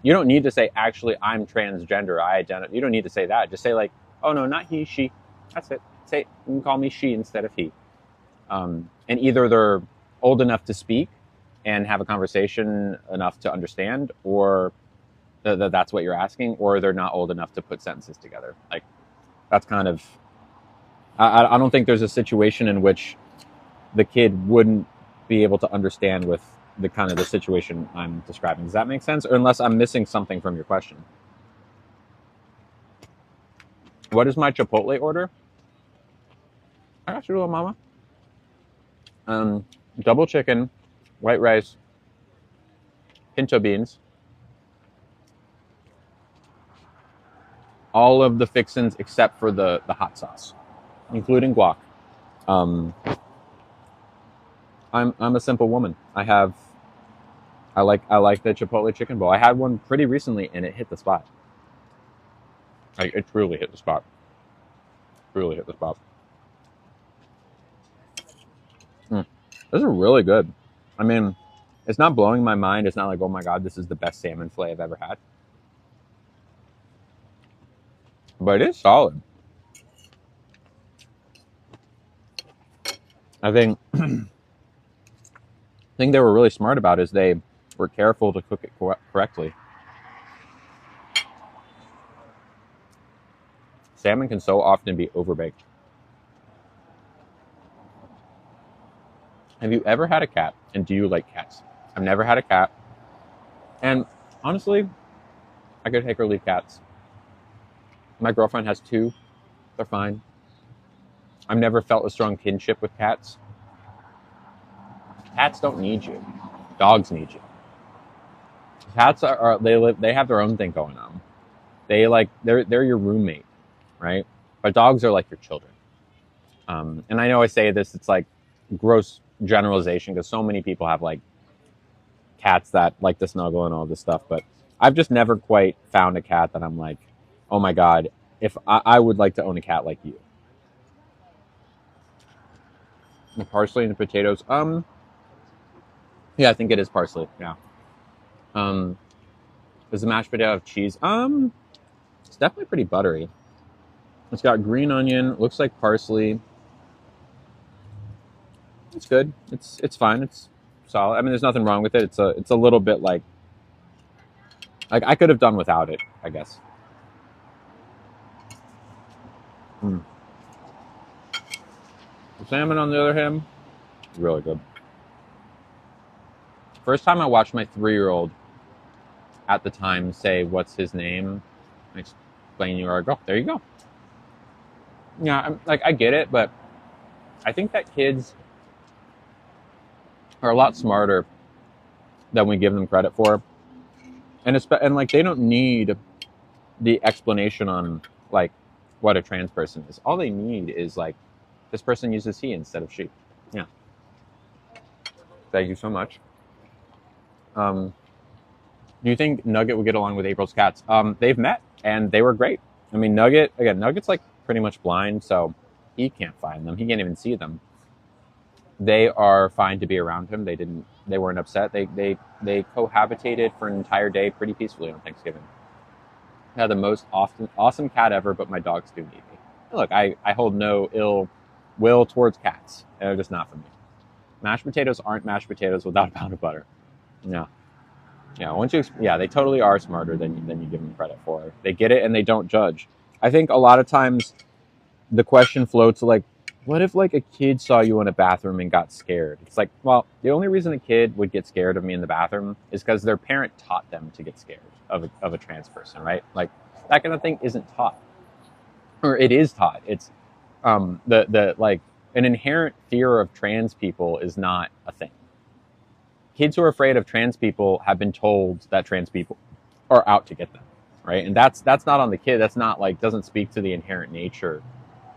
S1: you don't need to say, actually, I'm transgender. I identify. You don't need to say that. Just say like, oh no, not he, she. That's it. Say, you can call me she instead of he. And either they're old enough to speak and have a conversation enough to understand, or that's what you're asking, or they're not old enough to put sentences together. Like, that's kind of, I don't think there's a situation in which the kid wouldn't be able to understand with the kind of the situation I'm describing. Does that make sense? Or unless I'm missing something from your question. What is my Chipotle order? I got you, little mama. Double chicken, white rice, pinto beans, all of the fixins except for the hot sauce, including guac. I'm a simple woman. I like the Chipotle chicken bowl. I had one pretty recently and it hit the spot. Like, it truly hit the spot. Truly hit the spot. Those are really good. I mean, it's not blowing my mind. It's not like, oh my God, this is the best salmon fillet I've ever had. But it is solid. I think thing they were really smart about is they were careful to cook it correctly. Salmon can so often be overbaked. Have you ever had a cat, and do you like cats? I've never had a cat, and honestly, I could take or leave cats. My girlfriend has 2. They're fine. I've never felt a strong kinship with cats. Cats don't need you. Dogs need you. Cats they have their own thing going on. They're your roommate, right? But dogs are like your children. And I know I say this, it's like gross generalization because so many people have like cats that like to snuggle and all this stuff, but I've just never quite found a cat that I'm like, oh my God, if I would like to own a cat like you. The parsley and the potatoes. Yeah, I think it is parsley. Yeah. Does the mashed potato have cheese? It's definitely pretty buttery. It's got green onion. Looks like parsley. It's good. It's fine. It's solid. I mean, there's nothing wrong with it. It's a little bit like I could have done without it, I guess. The salmon, on the other hand, really good. First time I watched my 3-year-old at the time say, "What's his name?" I explain you are. Go there. You go. Yeah, I get it, but I think that kids are a lot smarter than we give them credit for, and like they don't need the explanation on like what a trans person is. All they need is like this person uses he instead of she. Yeah. Thank you so much. Do you think Nugget would get along with April's cats? They've met and they were great. I mean, Nugget's like pretty much blind, so he can't find them. He can't even see them. They are fine to be around him. They weren't upset. They cohabitated for an entire day pretty peacefully on Thanksgiving. I had the most awesome cat ever, but my dogs do need me. And look, I hold no ill will towards cats. They're just not for me. Mashed potatoes aren't mashed potatoes without a pound of butter. No. Yeah, they totally are smarter than you give them credit for. They get it and they don't judge. I think a lot of times the question floats like, what if like a kid saw you in a bathroom and got scared? It's like, well, the only reason a kid would get scared of me in the bathroom is because their parent taught them to get scared of a trans person, right? Like that kind of thing isn't taught, or it is taught. It's the like an inherent fear of trans people is not a thing. Kids who are afraid of trans people have been told that trans people are out to get them, right? And that's not on the kid. That's not like doesn't speak to the inherent nature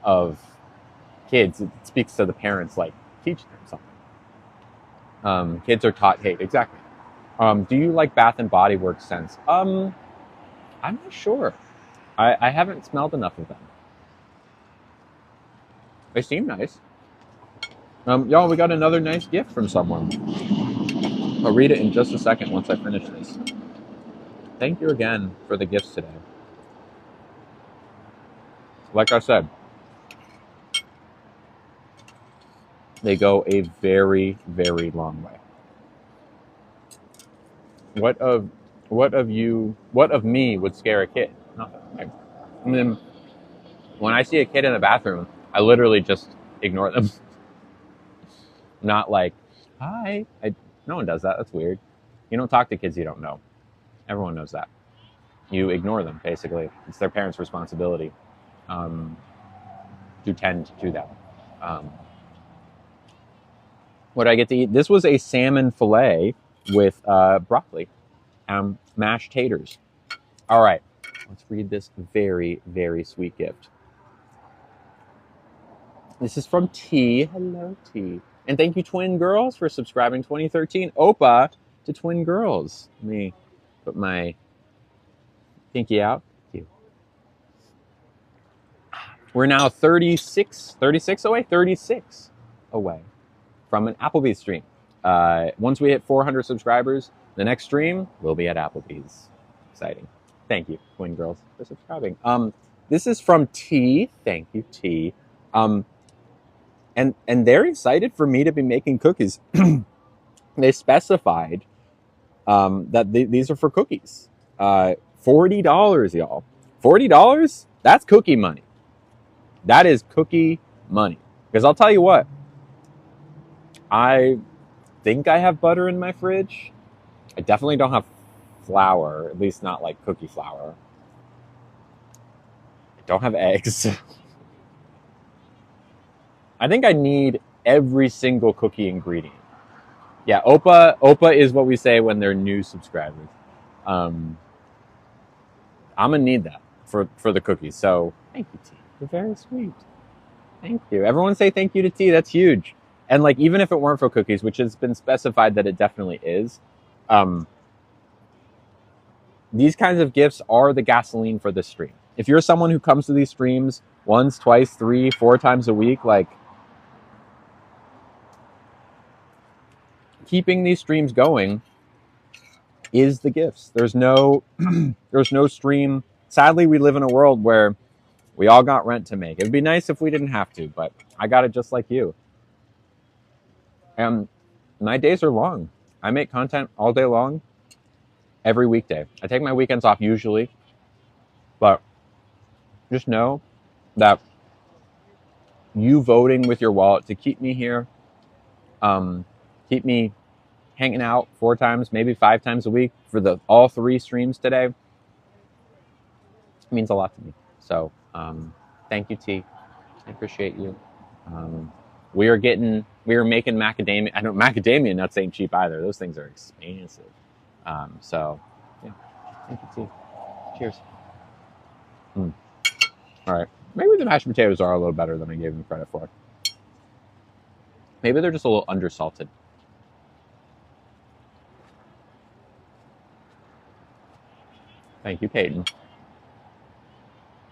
S1: of kids. It speaks to the parents, like teach them something. Kids are taught hate. Exactly. Do you like Bath and Body Works scents? I'm not sure. I haven't smelled enough of them. They seem nice. Y'all, we got another nice gift from someone. I'll read it in just a second once I finish this. Thank you again for the gifts today. Like I said, they go a very, very long way. What of me would scare a kid? Nothing. I mean, when I see a kid in the bathroom, I literally just ignore them. Not like, hi. No one does that. That's weird. You don't talk to kids you don't know. Everyone knows that. You ignore them, basically. It's their parents' responsibility to tend to them. What did I get to eat? This was a salmon fillet with broccoli, mashed taters. All right, let's read this very, very sweet gift. This is from T. Hello, T. And thank you, Twin Girls, for subscribing 2013. Opa to Twin Girls. Let me put my pinky out. Thank you. We're now 36 away from an Applebee's stream. Once we hit 400 subscribers, the next stream will be at Applebee's. Exciting. Thank you, Twin Girls, for subscribing. This is from T. Thank you, T. And they're excited for me to be making cookies. They specified that these are for cookies. $40, y'all. $40? That's cookie money. That is cookie money. Because I'll tell you what, I think I have butter in my fridge. I definitely don't have flour, at least not like cookie flour. I don't have eggs. I think I need every single cookie ingredient. Yeah, Opa is what we say when they're new subscribers. I'm gonna need that for the cookies. So thank you, T. You're very sweet. Thank you. Everyone say thank you to T. That's huge. And like even if it weren't for cookies, which has been specified that it definitely is, these kinds of gifts are the gasoline for this stream. If you're someone who comes to these streams once, twice, 3, 4 times a week, like keeping these streams going is the gifts. There's no stream. Sadly, we live in a world where we all got rent to make. It'd be nice if we didn't have to, but I got it just like you. And my days are long. I make content all day long, every weekday. I take my weekends off usually, but just know that you voting with your wallet to keep me here, keep me hanging out 4 times, maybe 5 times a week for all 3 streams today, it means a lot to me. So thank you, T. I appreciate you. We are making macadamia. I know macadamia nuts ain't cheap either. Those things are expensive. So yeah, thank you, T. Cheers. All right. Maybe the mashed potatoes are a little better than I gave them credit for. Maybe they're just a little undersalted. Thank you, Peyton.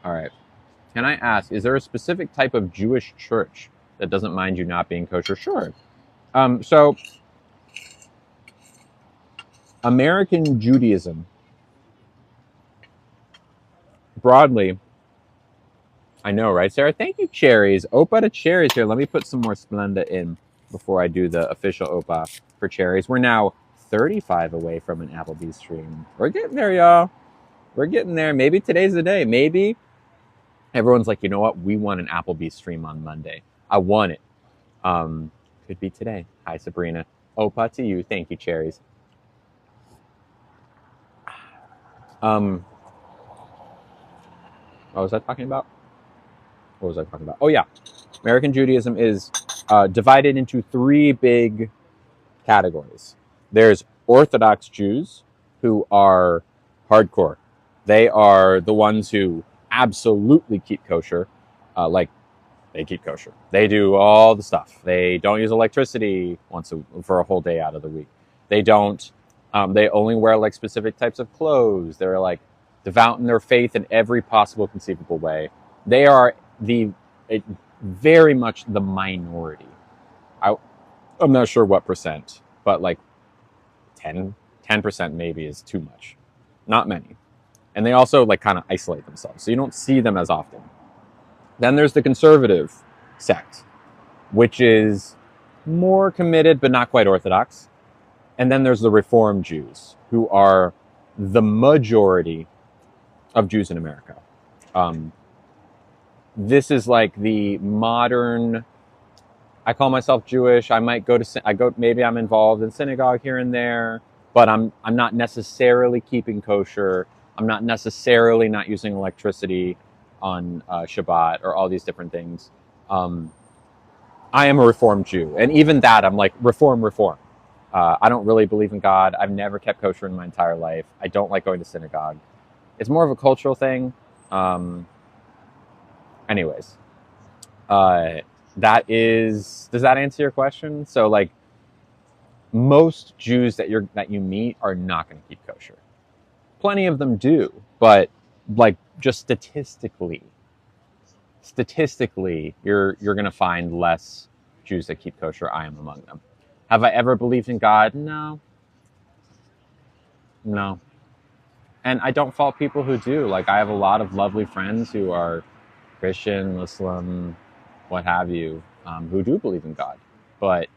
S1: All right. Can I ask, is there a specific type of Jewish church that doesn't mind you not being kosher? Sure. So American Judaism, broadly, I know, right, Sarah? Thank you, cherries. Opa to cherries here. Let me put some more Splenda in before I do the official Opa for cherries. We're now 35 away from an Applebee's stream. We're getting there, y'all. We're getting there. Maybe today's the day. Maybe everyone's like, you know what? We want an Applebee's stream on Monday. I want it. Could be today. Hi, Sabrina. Opa to you. Thank you, cherries. What was I talking about? What was I talking about? Oh, yeah. American Judaism is divided into three big categories. There's Orthodox Jews who are hardcore. They are the ones who absolutely keep kosher. They keep kosher. They do all the stuff. They don't use electricity for a whole day out of the week. They don't. They only wear like specific types of clothes. They're like devout in their faith in every possible conceivable way. They are very much the minority. I'm not sure what percent, but like 10% maybe is too much. Not many. And they also like kind of isolate themselves, so you don't see them as often. Then there's the conservative sect, which is more committed but not quite Orthodox. And then there's the Reform Jews, who are the majority of Jews in America. This is like the modern, I call myself Jewish. Maybe I'm involved in synagogue here and there, but I'm not necessarily keeping kosher. I'm not necessarily not using electricity on Shabbat or all these different things. I am a Reformed Jew. And even that, I'm like, reform. I don't really believe in God. I've never kept kosher in my entire life. I don't like going to synagogue. It's more of a cultural thing. Anyways, does that answer your question? So like most Jews that you meet are not going to keep kosher. Plenty of them do, but like just statistically, you're going to find less Jews that keep kosher. I am among them. Have I ever believed in God? No. And I don't fault people who do. Like I have a lot of lovely friends who are Christian, Muslim, what have you, who do believe in God, but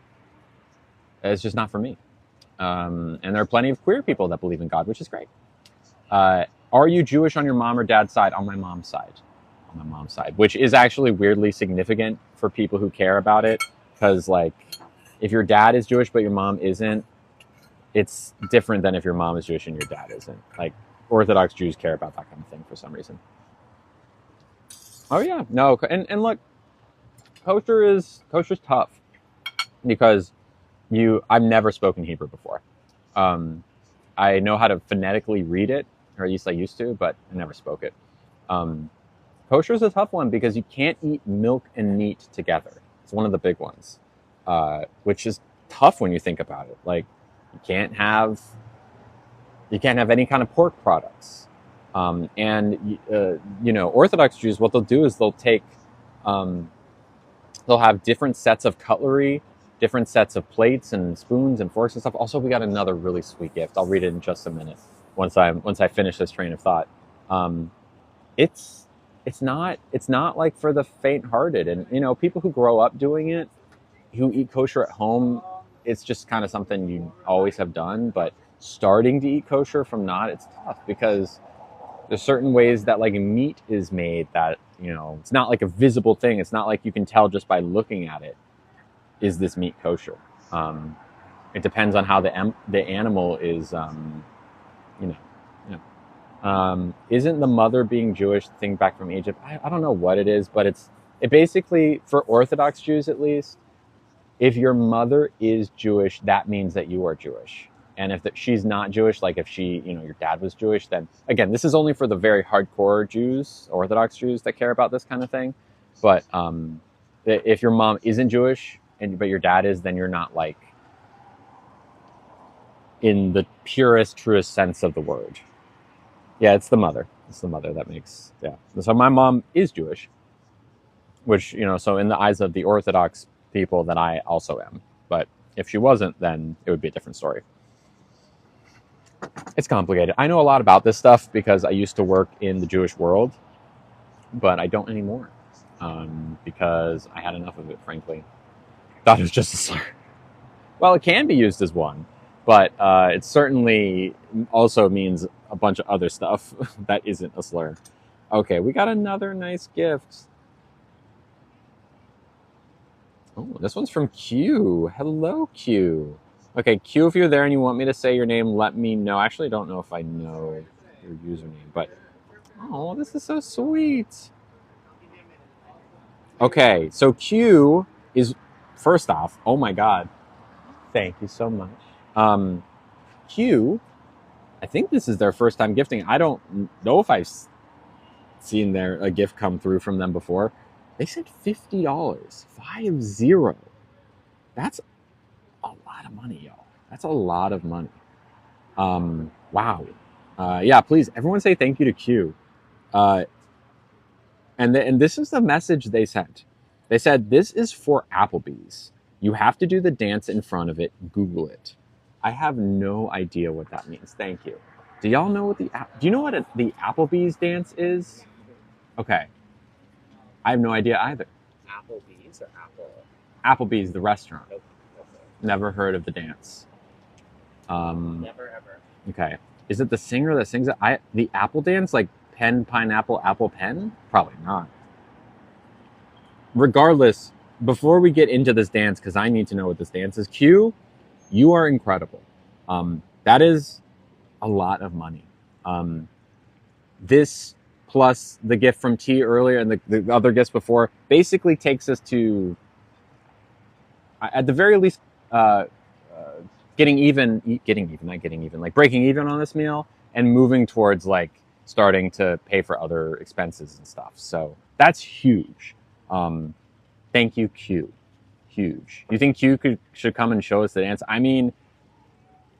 S1: it's just not for me. And there are plenty of queer people that believe in God, which is great. Are you Jewish on your mom or dad's side? On my mom's side. On my mom's side, which is actually weirdly significant for people who care about it, because like if your dad is Jewish but your mom isn't, it's different than if your mom is Jewish and your dad isn't. Like Orthodox Jews care about that kind of thing for some reason. Oh yeah, no, and look, kosher's tough because I've never spoken Hebrew before. I know how to phonetically read it, or at least I used to, but I never spoke it. Kosher is a tough one because you can't eat milk and meat together. It's one of the big ones, which is tough when you think about it. Like you can't have any kind of pork products. Orthodox Jews, what they'll do is they'll have different sets of cutlery, different sets of plates and spoons and forks and stuff. Also, we got another really sweet gift. I'll read it in just a minute once I finish this train of thought. It's not like for the faint-hearted, and people who grow up doing it, who eat kosher at home, it's just kind of something you always have done. But starting to eat kosher from not, it's tough because there's certain ways that like meat is made that, it's not like a visible thing. It's not like you can tell just by looking at it, is this meat kosher? It depends on how the animal is, isn't the mother being Jewish the thing back from Egypt? I don't know what it is, but it basically, for Orthodox Jews at least, if your mother is Jewish, that means that you are Jewish. And if she's not Jewish, like if your dad was Jewish, then again, this is only for the very hardcore Jews, Orthodox Jews that care about this kind of thing. But if your mom isn't Jewish but your dad is, then you're not like in the purest, truest sense of the word. Yeah, it's the mother. It's the mother that makes, yeah. So my mom is Jewish, which, you know, so in the eyes of the Orthodox people, that I also am. But if she wasn't, then it would be a different story. It's complicated. I know a lot about this stuff because I used to work in the Jewish world, but I don't anymore because I had enough of it, frankly. Thought it was just a slur. Well, it can be used as one, but it certainly also means a bunch of other stuff that isn't a slur. Okay, we got another nice gift. Oh, this one's from Q. Hello, Q. Okay, Q, if you're there and you want me to say your name, let me know. I actually don't know if I know your username, but oh, this is so sweet. Okay, so Q is, first off, oh my God, thank you so much. Q, I think this is their first time gifting. I don't know if I've seen a gift come through from them before. They said $50, 50. That's a lot of money, y'all. That's a lot of money. Wow. Yeah, please, everyone say thank you to Q. And this is the message they sent. They said, this is for Applebee's. You have to do the dance in front of it. Google it. I have no idea what that means. Thank you. Do y'all know what do you know what the Applebee's dance is? Okay. I have no idea either.
S2: Applebee's or Apple?
S1: Applebee's, the restaurant.
S2: Nope. Okay.
S1: Never heard of the dance.
S2: Never ever.
S1: Okay. Is it the singer that sings it? The Apple dance, like pen, pineapple, apple, pen? Probably not. Regardless, before we get into this dance, because I need to know what this dance is, Q, you are incredible. That is a lot of money. This plus the gift from T earlier and the other gifts before basically takes us to, at the very least, like breaking even on this meal and moving towards like starting to pay for other expenses and stuff. So that's huge. Thank you, Q. Huge. You think Q should come and show us the dance? I mean,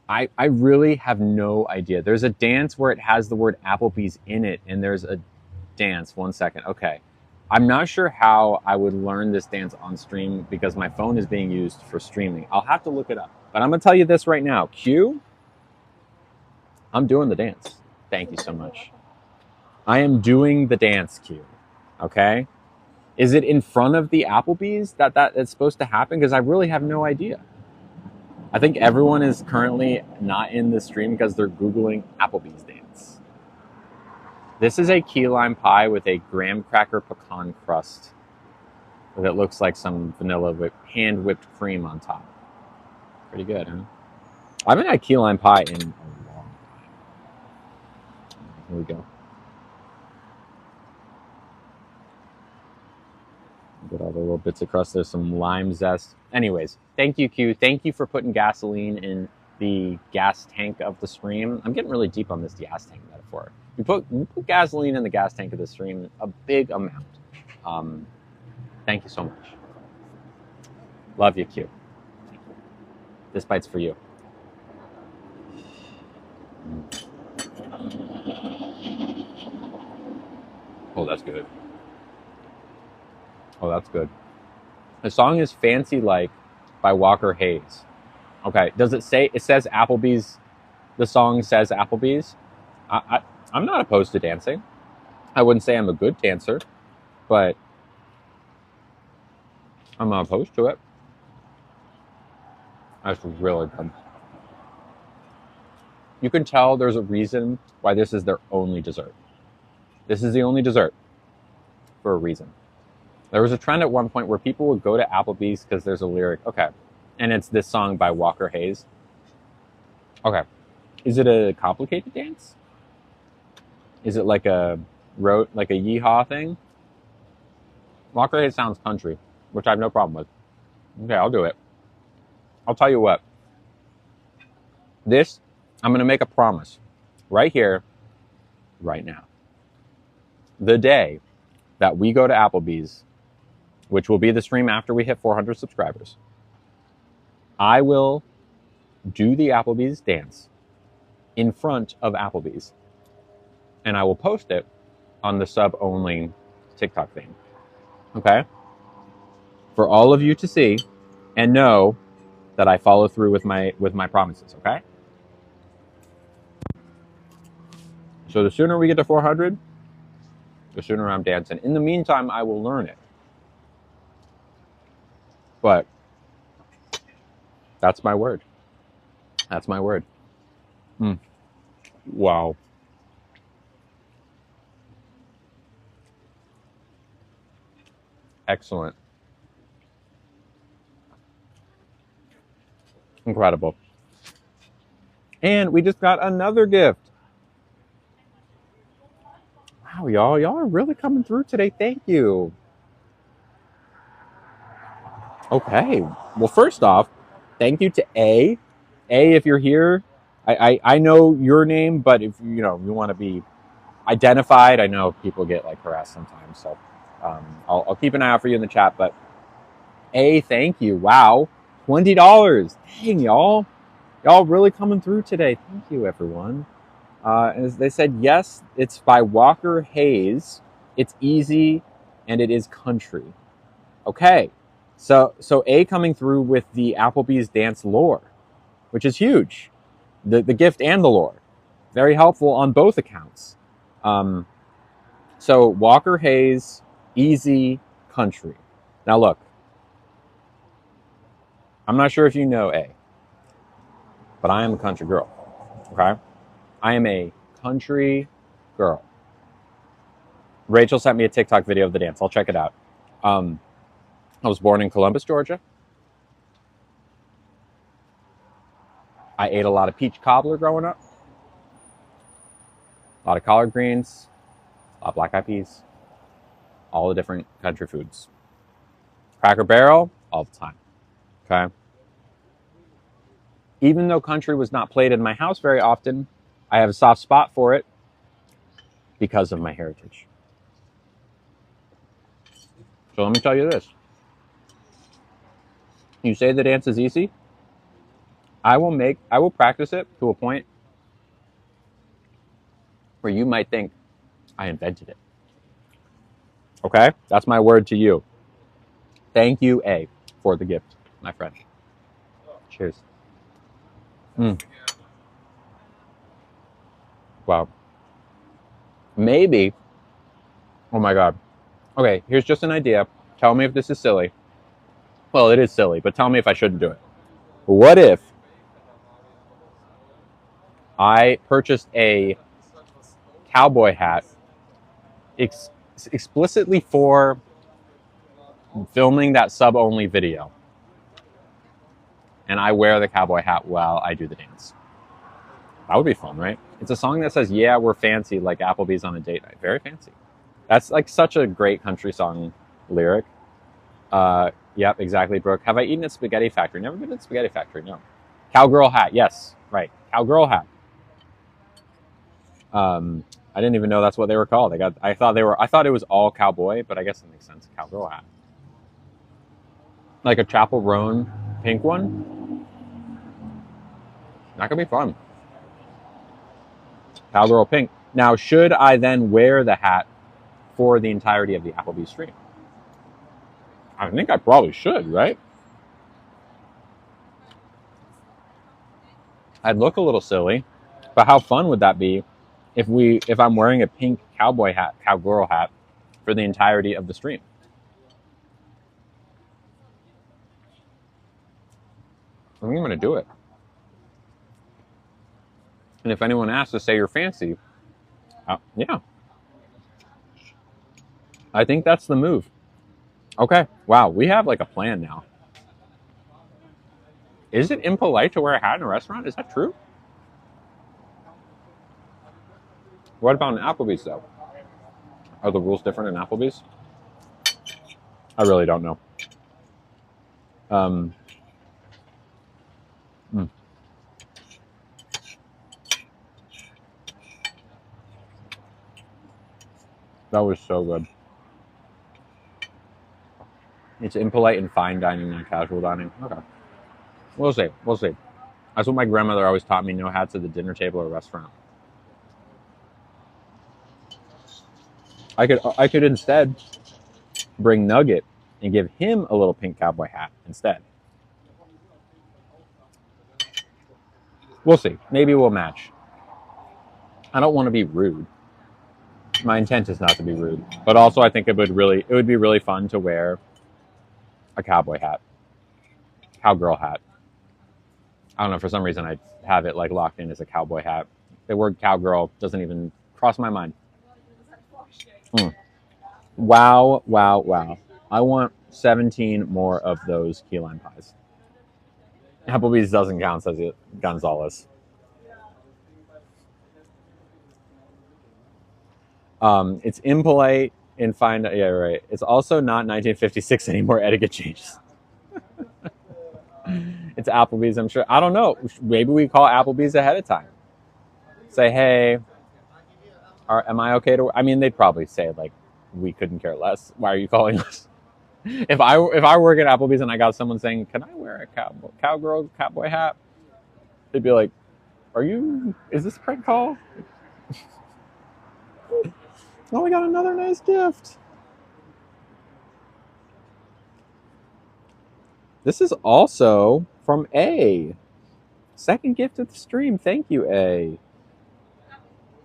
S1: I really have no idea. There's a dance where it has the word Applebee's in it, and there's a dance. 1 second. Okay. I'm not sure how I would learn this dance on stream because my phone is being used for streaming. I'll have to look it up. But I'm going to tell you this right now. Q, I'm doing the dance. Thank you so much. I am doing the dance, Q. Okay? Is it in front of the Applebee's that it's supposed to happen? Because I really have no idea. I think everyone is currently not in the stream because they're Googling Applebee's dance. This is a key lime pie with a graham cracker pecan crust that looks like some vanilla hand whipped cream on top. Pretty good, huh? I haven't had key lime pie in a long time. Here we go. Get all the little bits of crust. There's some lime zest. Anyways, thank you, Q. Thank you for putting gasoline in the gas tank of the stream. I'm getting really deep on this gas tank metaphor. We put gasoline in the gas tank of the stream, a big amount. Thank you so much. Love you, Q. This bite's for you. Oh, that's good. Oh, that's good. The song is Fancy Like by Walker Hayes. Okay, does it say, it says Applebee's, the song says Applebee's? I'm not opposed to dancing. I wouldn't say I'm a good dancer, but I'm not opposed to it. That's really good. You can tell there's a reason why this is their only dessert. This is the only dessert for a reason. There was a trend at one point where people would go to Applebee's because there's a lyric. Okay. And it's this song by Walker Hayes. Okay. Is it a complicated dance? Is it like a yeehaw thing? Walker Hayes sounds country, which I have no problem with. Okay, I'll do it. I'll tell you what. This, I'm going to make a promise right here, right now. The day that we go to Applebee's, which will be the stream after we hit 400 subscribers, I will do the Applebee's dance in front of Applebee's. and I will post it on the sub only TikTok thing. Okay? For all of you to see and know that I follow through with my promises, okay? So the sooner we get to 400, the sooner I'm dancing. In the meantime, I will learn it. But that's my word. That's my word. Wow. Excellent. Incredible. And we just got another gift. Wow, y'all. Y'all are really coming through today. Thank you. Okay. Well, first off, thank you to A. A, if you're here, I know your name, but if you want to be identified, I know people get like harassed sometimes, so I'll keep an eye out for you in the chat. But A, thank you. Wow, $20. Dang, y'all really coming through today. Thank you, everyone. As they said, yes, it's by Walker Hayes. It's easy and it is country. Okay, so A coming through with the Applebee's dance lore, which is huge. The gift and the lore, very helpful on both accounts. So Walker Hayes, easy country. Now look, I'm not sure if you know A, but I am a country girl. Okay, I am a country girl. Rachel sent me a TikTok video of the dance. I'll check it out. I was born in Columbus, Georgia. I ate a lot of peach cobbler growing up. A lot of collard greens, a lot of black eyed peas, all the different country foods. Cracker Barrel, all the time. Okay. Even though country was not played in my house very often, I have a soft spot for it because of my heritage. So let me tell you this. You say the dance is easy. I will practice it to a point where you might think I invented it. Okay? That's my word to you. Thank you, A, for the gift, my friend. Cheers. Wow. Maybe. Oh my God. Okay, here's just an idea. Tell me if this is silly. Well, it is silly, but tell me if I shouldn't do it. What if I purchased a cowboy hat explicitly for filming that sub-only video, and I wear the cowboy hat while I do the dance? That would be fun, right? It's a song that says, yeah, we're fancy, like Applebee's on a date night. Very fancy. That's like such a great country song lyric. Yep, exactly, Brooke. Have I eaten at Spaghetti Factory? Never been at Spaghetti Factory, no. Cowgirl hat, yes, right. Cowgirl hat. I didn't even know that's what they were called. I thought it was all cowboy, but I guess it makes sense. Cowgirl hat. Like a Chapel Roan pink one. That could be fun. Cowgirl pink. Now, should I then wear the hat for the entirety of the Applebee's stream? I think I probably should, right? I'd look a little silly, but how fun would that be if I'm wearing a pink cowboy hat, cowgirl hat, for the entirety of the stream? I think I'm gonna do it. And if anyone asks to say you're fancy, yeah. I think that's the move. Okay, wow, we have like a plan now. Is it impolite to wear a hat in a restaurant? Is that true? What about an Applebee's though? Are the rules different in Applebee's? I really don't know. That was so good. It's impolite in fine dining, not casual dining. Okay. We'll see. We'll see. That's what my grandmother always taught me. No hats at the dinner table or restaurant. I could instead bring Nugget and give him a little pink cowboy hat instead. We'll see. Maybe we'll match. I don't want to be rude. My intent is not to be rude, but also I think it would be really fun to wear a cowboy hat, cowgirl hat. I don't know, for some reason I have it like locked in as a cowboy hat. The word cowgirl doesn't even cross my mind. Wow, wow, wow. I want 17 more of those key lime pies. Applebee's doesn't count, says it, Gonzalez. It's impolite and fine. Yeah, right. It's also not 1956 anymore. Etiquette changes. It's Applebee's, I'm sure. I don't know. Maybe we call Applebee's ahead of time. Say, hey, am I okay to? I mean, they'd probably say like, we couldn't care less. Why are you calling us? If I work at Applebee's and I got someone saying, can I wear a cowgirl cowboy hat? They'd be like, is this a prank call? Oh, we got another nice gift. This is also from A. Second gift of the stream. Thank you, A.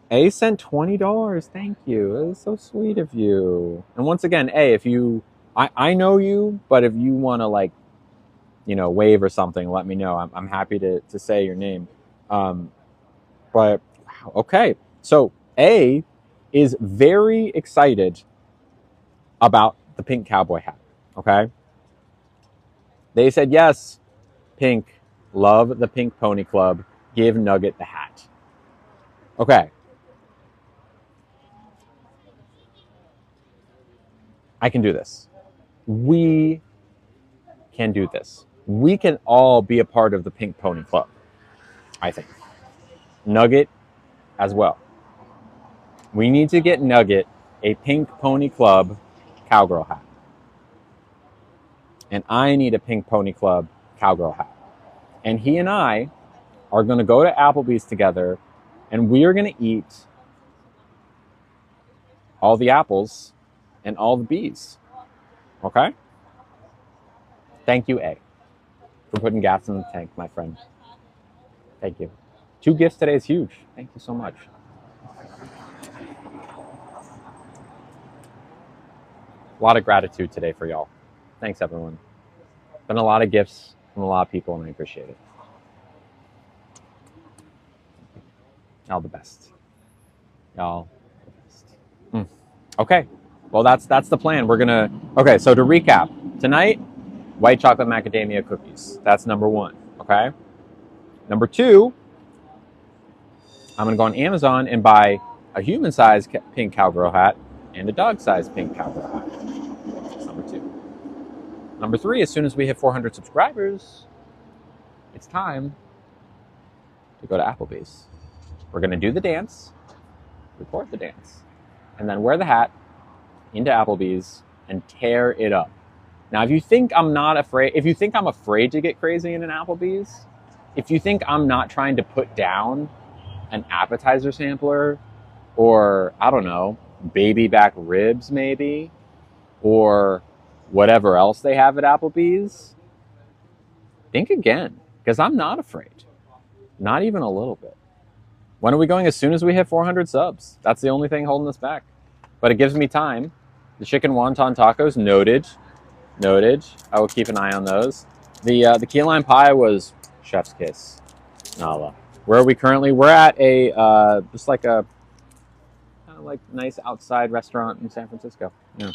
S1: A sent $20. Thank you. That is so sweet of you. And once again, A, if you, I know you, but if you want to like, wave or something, let me know. I'm happy to say your name. But okay. So A is very excited about the pink cowboy hat. Okay. They said, yes, Pink, love the Pink Pony Club. Give Nugget the hat. Okay. I can do this. We can do this. We can all be a part of the Pink Pony Club, I think. Nugget as well. We need to get Nugget a Pink Pony Club cowgirl hat. And I need a Pink Pony Club cowgirl hat. And he and I are going to go to Applebee's together, and we are going to eat all the apples and all the bees. Okay? Thank you, A, for putting gas in the tank, my friend. Thank you. 2 gifts today is huge. Thank you so much. A lot of gratitude today for y'all. Thanks, everyone. Been a lot of gifts from a lot of people, and I appreciate it. Y'all the best. Y'all the best. Okay. Well, that's the plan. We're gonna. Okay. So to recap, tonight, white chocolate macadamia cookies. That's number 1. Okay. Number 2, I'm gonna go on Amazon and buy a human-sized pink cowgirl hat and a dog-sized pink cowgirl hat. That's number 2. Number 3, as soon as we hit 400 subscribers, it's time to go to Applebee's. We're gonna do the dance, record the dance, and then wear the hat into Applebee's and tear it up. Now, if you think I'm afraid to get crazy in an Applebee's, if you think I'm not trying to put down an appetizer sampler, or I don't know, baby back ribs maybe, or whatever else they have at Applebee's, think again, because I'm not afraid. Not even a little bit. When are we going? As soon as we hit 400 subs. That's the only thing holding us back. But it gives me time. The chicken wonton tacos, noted. I will keep an eye on those. The key lime pie was chef's kiss. Nala. Where are we currently? We're at a just like a kind of like nice outside restaurant in San Francisco. Yeah.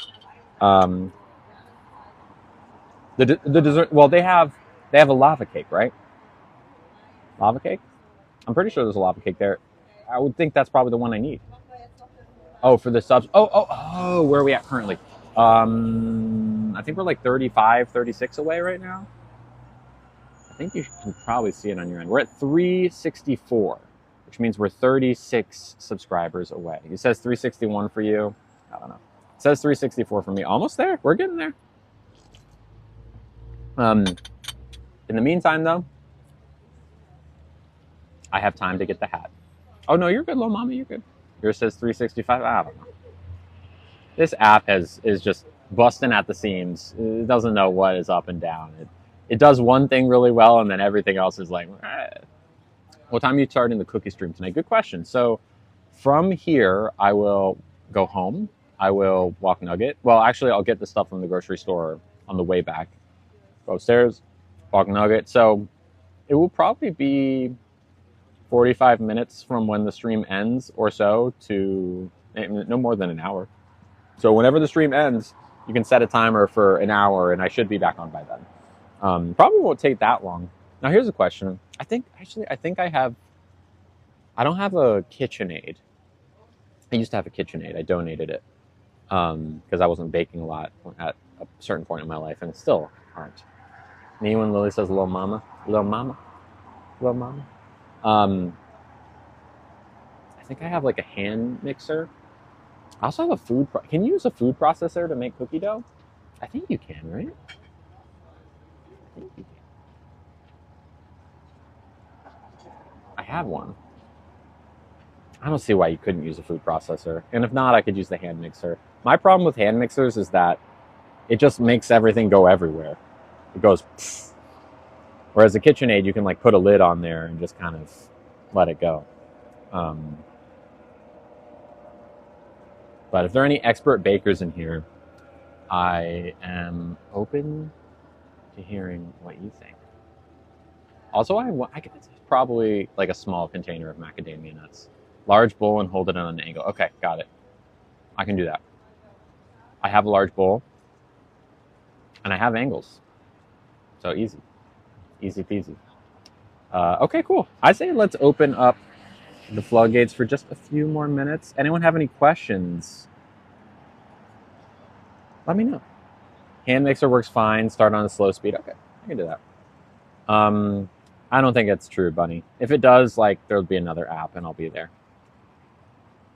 S1: The dessert. Well, they have a lava cake, right? Lava cake. I'm pretty sure there's a lava cake there. I would think that's probably the one I need. Oh, for the subs. Oh, where are we at currently? I think we're like 35, 36 away right now. I think you can probably see it on your end. We're at 364, which means we're 36 subscribers away. It says 361 for you. I don't know. It says 364 for me. Almost there. We're getting there. In the meantime, though, I have time to get the hat. Oh, no, you're good, little mama. You're good. Yours says 365. I don't know. This app is just busting at the seams. It doesn't know what is up and down. It does one thing really well, and then everything else is like, eh. What time are you starting the cookie stream tonight? Good question. So from here, I will go home. I will walk Nugget. Well, actually, I'll get the stuff from the grocery store on the way back. Go upstairs, walk Nugget. So it will probably be 45 minutes from when the stream ends or so to no more than an hour. So whenever the stream ends, you can set a timer for an hour, and I should be back on by then. Probably won't take that long. Now here's a question. I think I don't have a KitchenAid. I used to have a KitchenAid. I donated it because I wasn't baking a lot at a certain point in my life, and it still aren't. Me when Lily says "little mama," little mama, little mama. I think I have like a hand mixer. I also have a food. Can you use a food processor to make cookie dough? I think you can, right? I think you can. I have one. I don't see why you couldn't use a food processor. And if not, I could use the hand mixer. My problem with hand mixers is that it just makes everything go everywhere. It goes pfft. Whereas a KitchenAid, you can like put a lid on there and just kind of let it go. But if there are any expert bakers in here, I am open to hearing what you think. Also, I could probably like a small container of macadamia nuts. Large bowl and hold it on an angle. Okay, got it. I can do that. I have a large bowl, and I have angles. So easy. Easy peasy. Okay, cool. I say let's open up the floodgates for just a few more minutes. Anyone have any questions? Let me know. Hand mixer works fine. Start on a slow speed. Okay, I can do that. I don't think it's true, Bunny. If it does, like, there'll be another app, and I'll be there.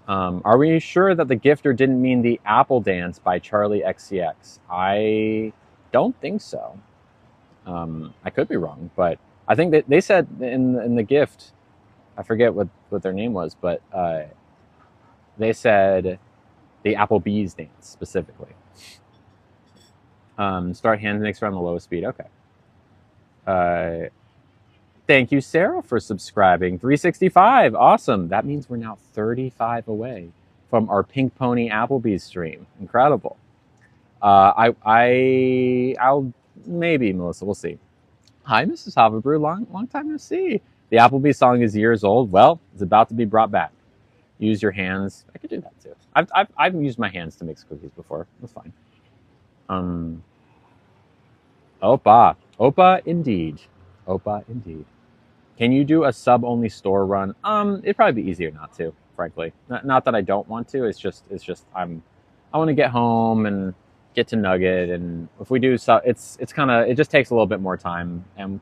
S1: Are we sure that the gifter didn't mean the Apple Dance by Charlie XCX? I don't think so. I could be wrong, but I think that they said in the gift, I forget what their name was, but they said the Applebee's dance specifically. Start hand mixer on the lowest speed. Okay. Thank you, Sarah, for subscribing. 365. Awesome. That means we're now 35 away from our Pink Pony Applebee's stream. Incredible. I'll maybe, Melissa. We'll see. Hi, Mrs. Hoverbrew. Long time no see. The Applebee's song is years old. Well, it's about to be brought back. Use your hands. I could do that too. I've used my hands to mix cookies before. That's fine. Opa, indeed. Opa, indeed. Can you do a sub-only store run? It'd probably be easier not to, frankly. Not that I don't want to. It's just I want to get home and get to Nugget, and if we do so, it's kind of, it just takes a little bit more time, and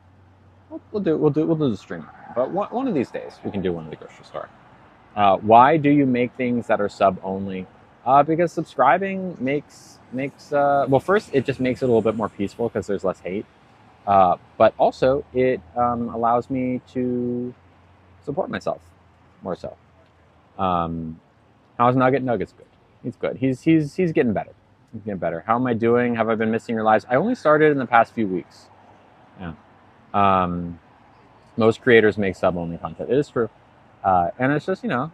S1: we'll do the stream. But one of these days we can do one at the grocery store. Why do you make things that are sub-only? Because subscribing makes well, first it just makes it a little bit more peaceful because there's less hate. But also, it allows me to support myself more so. How's Nugget? Nugget's good. He's good. He's getting better. He's getting better. How am I doing? Have I been missing your lives? I only started in the past few weeks. Yeah. Most creators make sub-only content. It is true. And it's just, a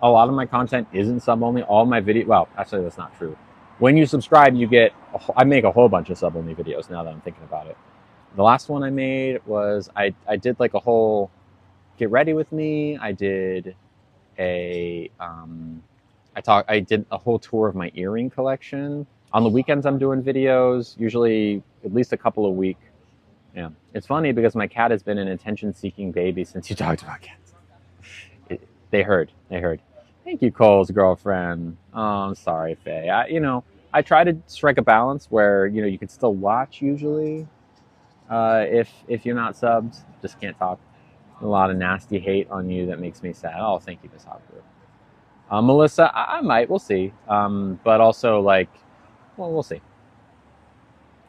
S1: lot of my content isn't sub-only. All my video, well, actually that's not true. When you subscribe, you get, I make a whole bunch of sub-only videos now that I'm thinking about it. The last one I made was, I did like a whole get ready with me. I did I did a whole tour of my earring collection. On the weekends I'm doing videos, usually at least a couple a week. Yeah. It's funny because my cat has been an attention-seeking baby since you talked about cats. They heard. Thank you, Cole's girlfriend. Oh, I'm sorry, Faye. I try to strike a balance where, you can still watch usually. If you're not subbed, just can't talk. A lot of nasty hate on you that makes me sad. Oh, thank you, Miss Hopper. Melissa, I might. We'll see. But also, we'll see.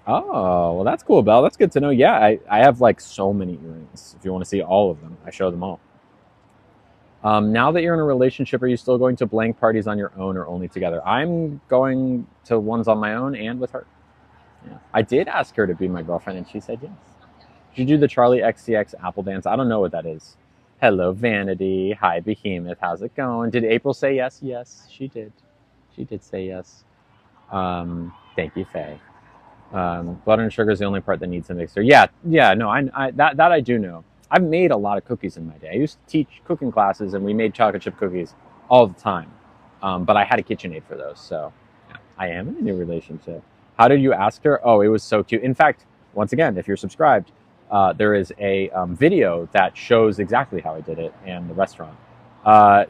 S1: Oh, well, that's cool, Belle. That's good to know. Yeah, I have so many earrings. If you want to see all of them, I show them all. Now that you're in a relationship, are you still going to blank parties on your own or only together? I'm going to ones on my own and with her. Yeah. I did ask her to be my girlfriend, and she said yes. Did you do the Charlie XCX Apple dance? I don't know what that is. Hello, Vanity. Hi, Behemoth. How's it going? Did April say yes? Yes, she did. She did say yes. Thank you, Faye. Butter and sugar is the only part that needs a mixer. Yeah. No, that I do know. I've made a lot of cookies in my day. I used to teach cooking classes, and we made chocolate chip cookies all the time. But I had a KitchenAid for those, so yeah, I am in a new relationship. How did you ask her? Oh, it was so cute. In fact, once again, if you're subscribed, there is a video that shows exactly how I did it and the restaurant.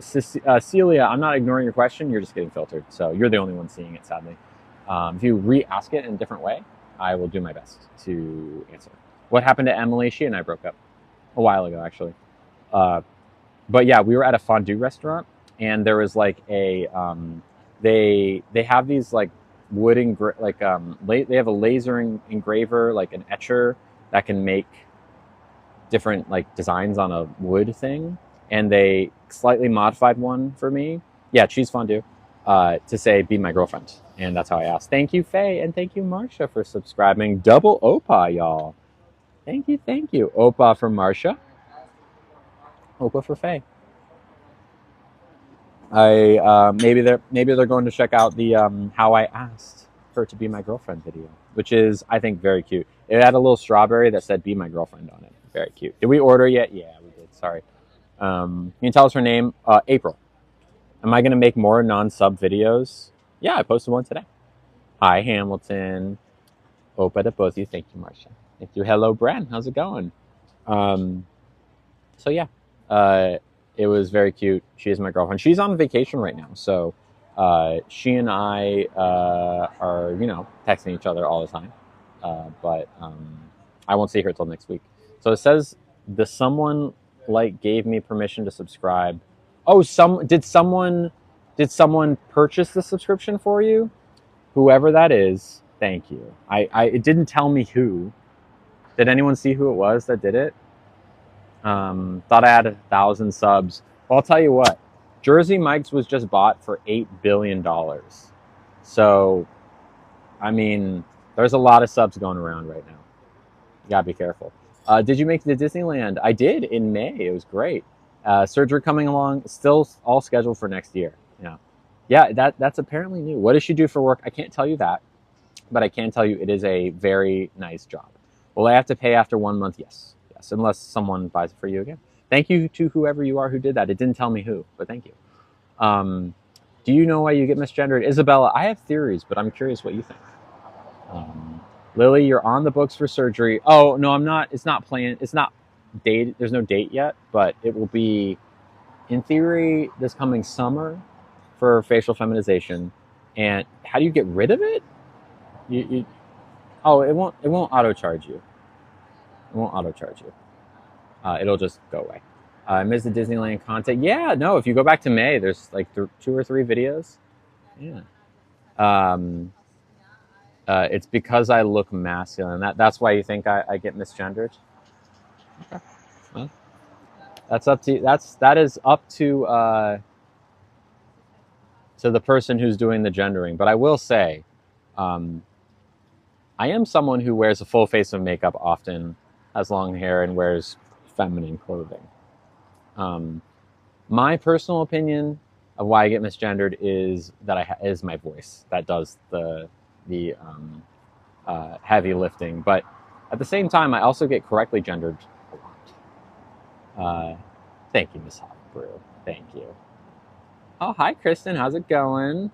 S1: Celia, I'm not ignoring your question. You're just getting filtered, so you're the only one seeing it, sadly. If you re-ask it in a different way, I will do my best to answer. What happened to Emily? She and I broke up a while ago, actually. But yeah, we were at a fondue restaurant, and there was like a they have these like wood they have a laser engraver, like an etcher that can make different like designs on a wood thing, and they slightly modified one for me. Yeah, cheese fondue. To say be my girlfriend, and that's how I asked. Thank you, Faye, and thank you, Marsha, for subscribing. Double Opa, y'all. Thank you. Opa for Marsha. Opa for Faye. Maybe they're going to check out the how I asked her to be my girlfriend video, which is I think very cute. It had a little strawberry that said "Be my girlfriend" on it. Very cute. Did we order yet? Yeah, we did. Sorry. Can you tell us her name? April. Am I going to make more non-sub videos? Yeah, I posted one today. Hi, Hamilton. Opa to both of you. Thank you, Marsha. Thank you. Hello, Bren. How's it going? So yeah, it was very cute. She is my girlfriend. She's on vacation right now, so she and I are, texting each other all the time. But I won't see her till next week. So it says someone gave me permission to subscribe. Oh, did someone purchase the subscription for you? Whoever that is, thank you. It didn't tell me who. Did anyone see who it was that did it? Thought I had 1,000 subs. Well, I'll tell you what. Jersey Mike's was just bought for $8 billion. So, I mean, there's a lot of subs going around right now. You gotta be careful. Did you make it to Disneyland? I did in May. It was great. Surgery coming along, still all scheduled for next year. Yeah, that's apparently new. What does she do for work? I can't tell you that, but I can tell you it is a very nice job. Will I have to pay after 1 month? Yes, unless someone buys it for you again. Thank you to whoever you are who did that. It didn't tell me who, but thank you. Do you know why you get misgendered? Isabella, I have theories, but I'm curious what you think. Lily, you're on the books for surgery. Oh, no, I'm not. It's not planned. It's not dated. There's no date yet, but it will be, in theory, this coming summer for facial feminization. And how do you get rid of it? It won't auto charge you. It won't auto charge you. It'll just go away. I missed the Disneyland content. Yeah, no, if you go back to May, there's like 2 or 3 videos. Yeah. It's because I look masculine. That's why you think I get misgendered? Okay. Well, that's up to that is up to the person who's doing the gendering. But I will say, I am someone who wears a full face of makeup often, has long hair, and wears feminine clothing. My personal opinion of why I get misgendered is that is my voice that does the heavy lifting. But at the same time, I also get correctly gendered a lot. Thank you, Miss Hot Brew. Thank you. Oh, hi, Kristen. How's it going?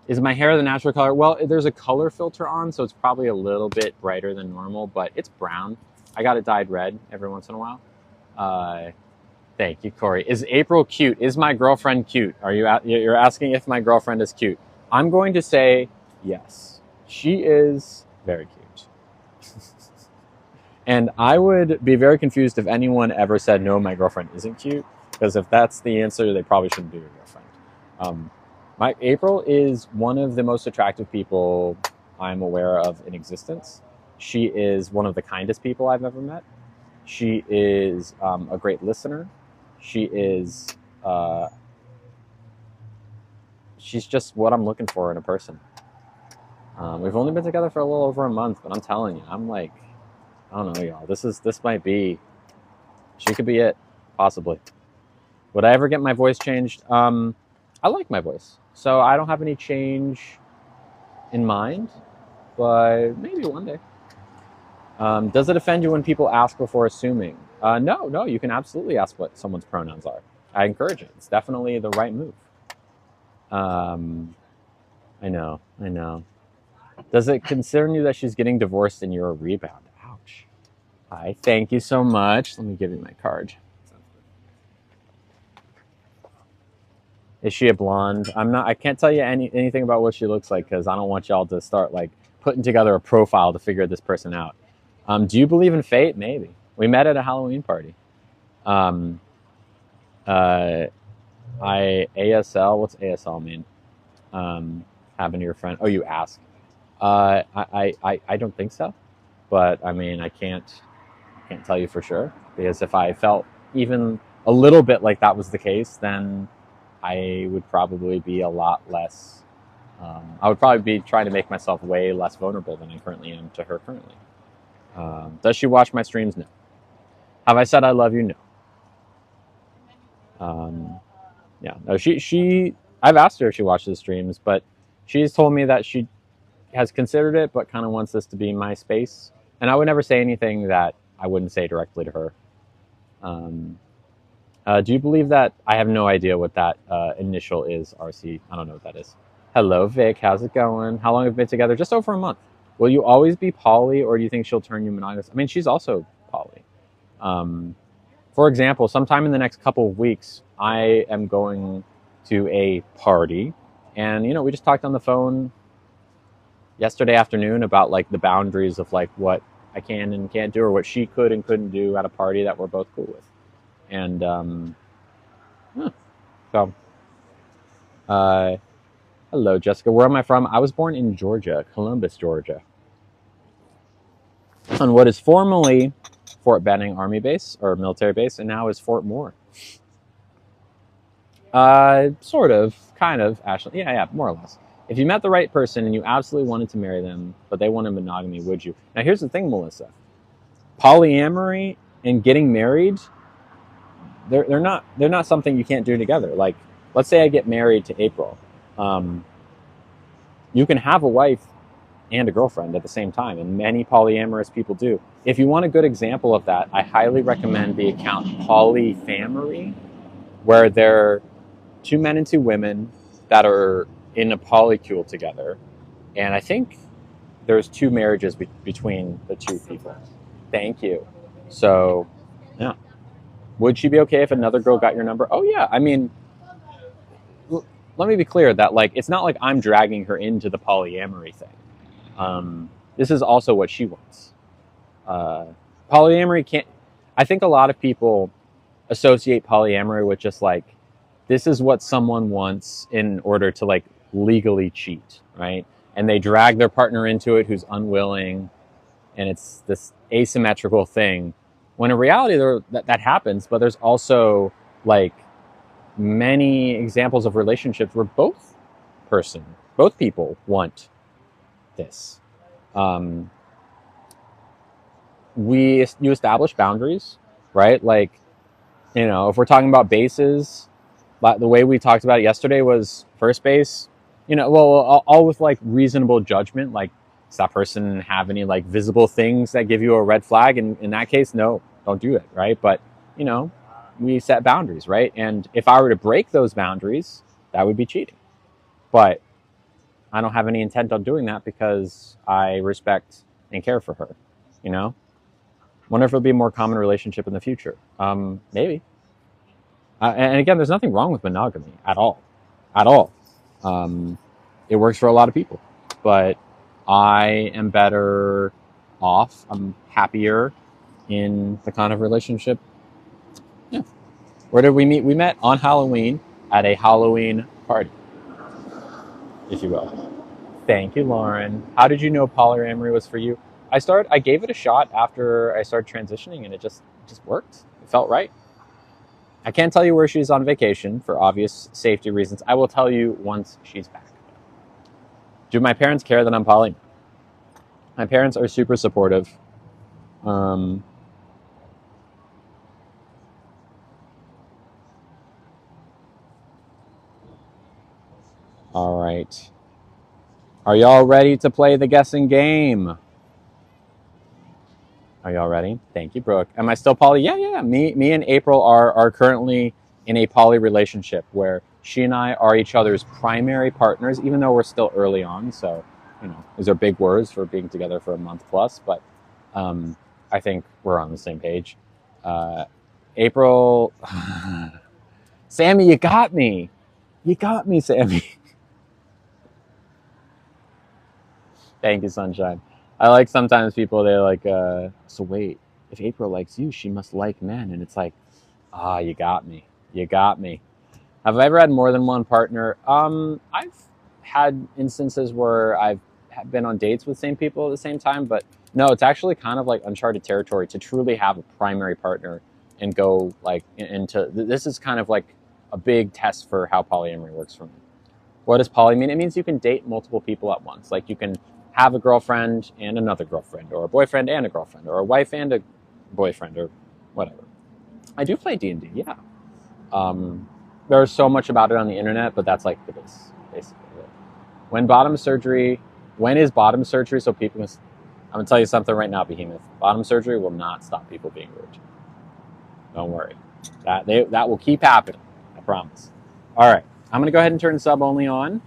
S1: Is my hair the natural color? Well, there's a color filter on, so it's probably a little bit brighter than normal, but it's brown. I got it dyed red every once in a while. Thank you, Corey. Is April cute? Is my girlfriend cute? You're asking if my girlfriend is cute? I'm going to say yes. She is very cute. And I would be very confused if anyone ever said, no, my girlfriend isn't cute. Because if that's the answer, they probably shouldn't be your girlfriend. April is one of the most attractive people I'm aware of in existence. She is one of the kindest people I've ever met. She is a great listener. She is, she's just what I'm looking for in a person. We've only been together for a little over a month, but I'm telling you, I'm like, I don't know, y'all. This might be, she could be it, possibly. Would I ever get my voice changed? I like my voice, so I don't have any change in mind, but maybe one day. Does it offend you when people ask before assuming? No, you can absolutely ask what someone's pronouns are. I encourage it. It's definitely the right move. I know. Does it concern you that she's getting divorced and you're a rebound? Ouch. Hi, thank you so much. Let me give you my card. Is she a blonde? I can't tell you anything about what she looks like because I don't want y'all to start like putting together a profile to figure this person out. Do you believe in fate? Maybe. We met at a Halloween party. ASL, what's ASL mean? Having your friend. Oh, you ask. I don't think so, but I mean, I can't tell you for sure, because if I felt even a little bit like that was the case, then I would probably be a lot less, I would probably be trying to make myself way less vulnerable than I currently am to her currently. Does she watch my streams? No. Have I said I love you? No. Yeah, no, I've asked her if she watches streams, but she's told me that she has considered it, but kind of wants this to be my space. And I would never say anything that I wouldn't say directly to her. Do you believe that? I have no idea what that initial is, RC. I don't know what that is. Hello, Vic. How's it going? How long have we been together? Just over a month. Will you always be poly, or do you think she'll turn you monogamous? I mean, she's also poly. For example, sometime in the next couple of weeks, I am going to a party. And, we just talked on the phone yesterday afternoon about like the boundaries of like what I can and can't do, or what she could and couldn't do at a party that we're both cool with. And hello, Jessica. Where am I from? I was born in Georgia, Columbus, Georgia, on what is formerly Fort Benning Army Base or military base, and now is Fort Moore. Sort of, kind of, Ashley. Yeah, more or less. If you met the right person and you absolutely wanted to marry them, but they wanted monogamy, would you? Now, here's the thing, Melissa. Polyamory and getting married, they're not something you can't do together. Like, let's say I get married to April. You can have a wife and a girlfriend at the same time, and many polyamorous people do. If you want a good example of that, I highly recommend the account Polyfamory, where they're 2 men and 2 women that are in a polycule together, and I think there's 2 marriages between the 2 people. Thank you. So, yeah. Would she be okay if another girl got your number? Oh yeah. I mean, let me be clear that like it's not like I'm dragging her into the polyamory thing. This is also what she wants. Polyamory can't. I think a lot of people associate polyamory with just like, this is what someone wants in order to like legally cheat, right? And they drag their partner into it who's unwilling, and it's this asymmetrical thing. When in reality, that happens, but there's also like many examples of relationships where both people want this. You establish boundaries, right? Like, if we're talking about bases, the way we talked about it yesterday was first base, all with like reasonable judgment. Like, does that person have any like visible things that give you a red flag? And in that case, no, don't do it, right? But, we set boundaries, right? And if I were to break those boundaries, that would be cheating. But I don't have any intent on doing that because I respect and care for her, Wonder if it'll be a more common relationship in the future. Maybe. And again, there's nothing wrong with monogamy at all. At all. It works for a lot of people. But I am better off. I'm happier in the kind of relationship. Yeah. Where did we meet? We met on Halloween at a Halloween party, if you will. Thank you, Lauren. How did you know polyamory was for you? I gave it a shot after I started transitioning, and it just just worked. It felt right. I can't tell you where she's on vacation for obvious safety reasons. I will tell you once she's back. Do my parents care that I'm poly? My parents are super supportive. All right. Are y'all ready to play the guessing game? Are y'all ready? Thank you, Brooke. Am I still poly? Yeah. Me and April are currently in a poly relationship where she and I are each other's primary partners, even though we're still early on. So, these are big words for being together for a month plus, but I think we're on the same page. April, Sammy, you got me. You got me, Sammy. Thank you, Sunshine. I like sometimes people, they're like, so wait, if April likes you, she must like men. And it's like, you got me. You got me. Have I ever had more than one partner? I've had instances where I've been on dates with same people at the same time, but no, it's actually kind of like uncharted territory to truly have a primary partner and go like into, this is kind of like a big test for how polyamory works for me. What does poly mean? It means you can date multiple people at once. Like you can have a girlfriend and another girlfriend, or a boyfriend and a girlfriend, or a wife and a boyfriend, or whatever. I do play D&D, yeah. There's so much about it on the internet, but that's like the base, basically. When is bottom surgery so people can, I'm going to tell you something right now, Behemoth. Bottom surgery will not stop people being rude. Don't worry. That will keep happening, I promise. All right. I'm going to go ahead and turn sub only on.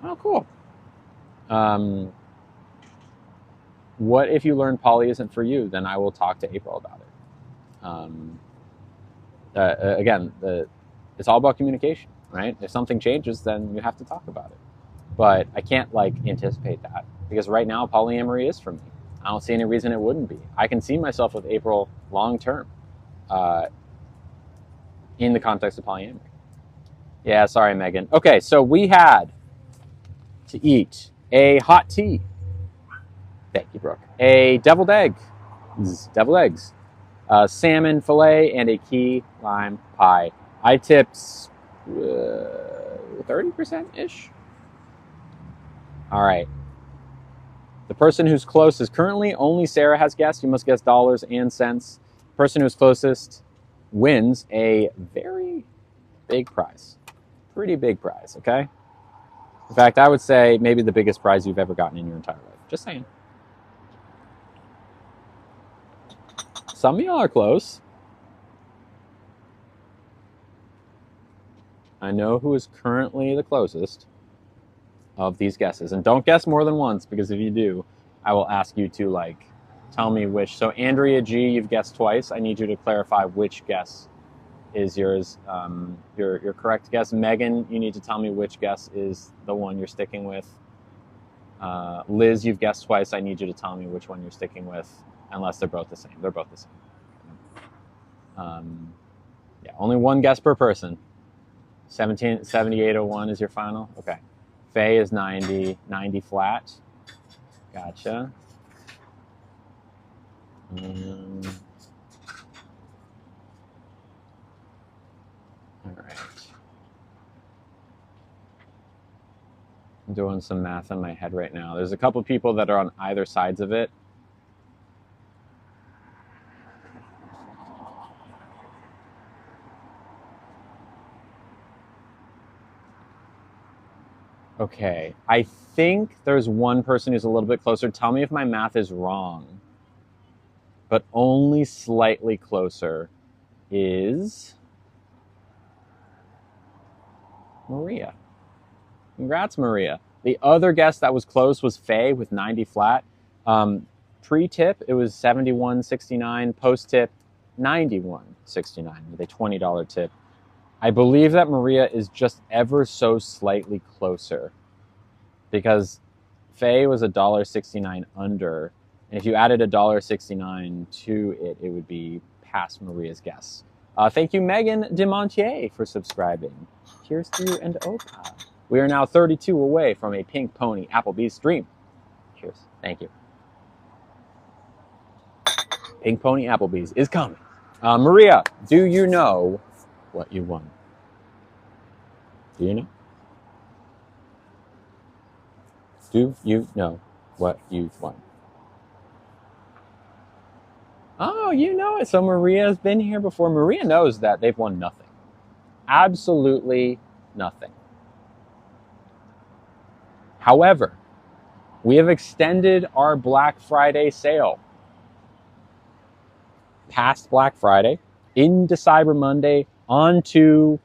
S1: Oh, cool. What if you learn poly isn't for you? Then I will talk to April about it. Again, it's all about communication, right? If something changes, then you have to talk about it. But I can't like anticipate that because right now polyamory is for me. I don't see any reason it wouldn't be. I can see myself with April long term in the context of polyamory. Yeah, sorry, Megan. Okay, so we had to eat a hot tea. Thank you, Brooke. A deviled eggs, salmon fillet, and a key lime pie. I tipped 30%-ish. All right. The person who's closest, currently only Sarah has guessed. You must guess dollars and cents. The person who's closest wins a very big prize. Pretty big prize, okay? In fact, I would say maybe the biggest prize you've ever gotten in your entire life. Just saying. Some of y'all are close. I know who is currently the closest of these guesses. And don't guess more than once, because if you do, I will ask you to, like, tell me which. So Andrea G, you've guessed twice. I need you to clarify which guess is yours. Your correct guess. Megan, you need to tell me which guess is the one you're sticking with. Liz, you've guessed twice. I need you to tell me which one you're sticking with, unless they're both the same. They're both the same. Yeah, only one guess per person. 7801 is your final? Okay. Faye is 90 flat. Gotcha. All right. I'm doing some math in my head right now. There's a couple people that are on either sides of it. Okay, I think there's one person who's a little bit closer. Tell me if my math is wrong. But only slightly closer is Maria. Congrats, Maria. The other guess that was close was Faye with 90 flat. Pre-tip, it was 71.69. Post-tip, 91.69 with a $20 tip. I believe that Maria is just ever so slightly closer because Faye was $1.69 under. And if you added $1.69 to it, it would be past Maria's guess. Thank you, Megan Demontier, for subscribing. Cheers to you and Opa. We are now 32 away from a Pink Pony Applebee's stream. Cheers. Thank you. Pink Pony Applebee's is coming. Maria, do you know what you won? Do you know? Do you know what you won? Oh, you know it. So Maria's been here before. Maria knows that they've won nothing. Absolutely nothing. However, we have extended our Black Friday sale past Black Friday into Cyber Monday onto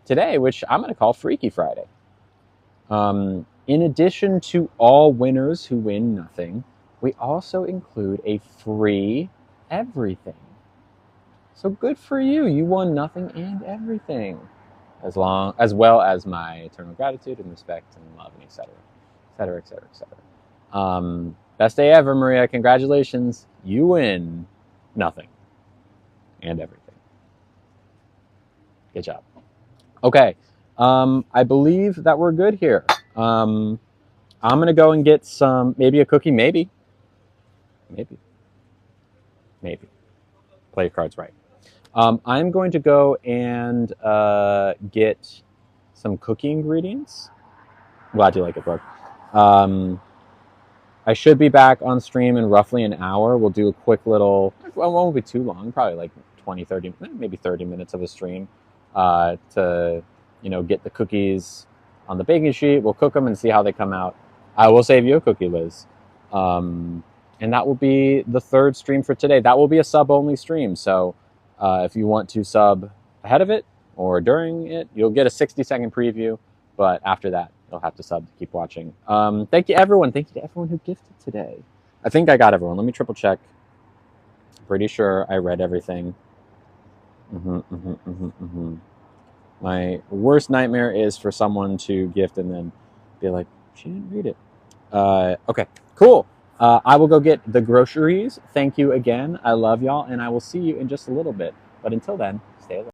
S1: today, which I'm going to call Freaky Friday. In addition to all winners who win nothing, we also include a free everything. So good for you. You won nothing and everything. As well as my eternal gratitude and respect and love and etc. etc. etc. etc. Best day ever, Maria. Congratulations. You win nothing and everything. Good job. Okay. I believe that we're good here. I'm going to go and get maybe a cookie, maybe. Play your cards right. I'm going to go and get some cookie ingredients. Glad you like it, Brooke. I should be back on stream in roughly an hour. We'll do a quick little, well, it won't be too long, probably like 20, 30, maybe 30 minutes of a stream to, get the cookies on the baking sheet. We'll cook them and see how they come out. I will save you a cookie, Liz. And that will be the third stream for today. That will be a sub-only stream. So if you want to sub ahead of it or during it, you'll get a 60-second preview. But after that, you'll have to sub to keep watching. Thank you, everyone. Thank you to everyone who gifted today. I think I got everyone. Let me triple check. Pretty sure I read everything. My worst nightmare is for someone to gift and then be like, she didn't read it. Okay, cool. I will go get the groceries. Thank you again. I love y'all, and I will see you in just a little bit. But until then, stay alive.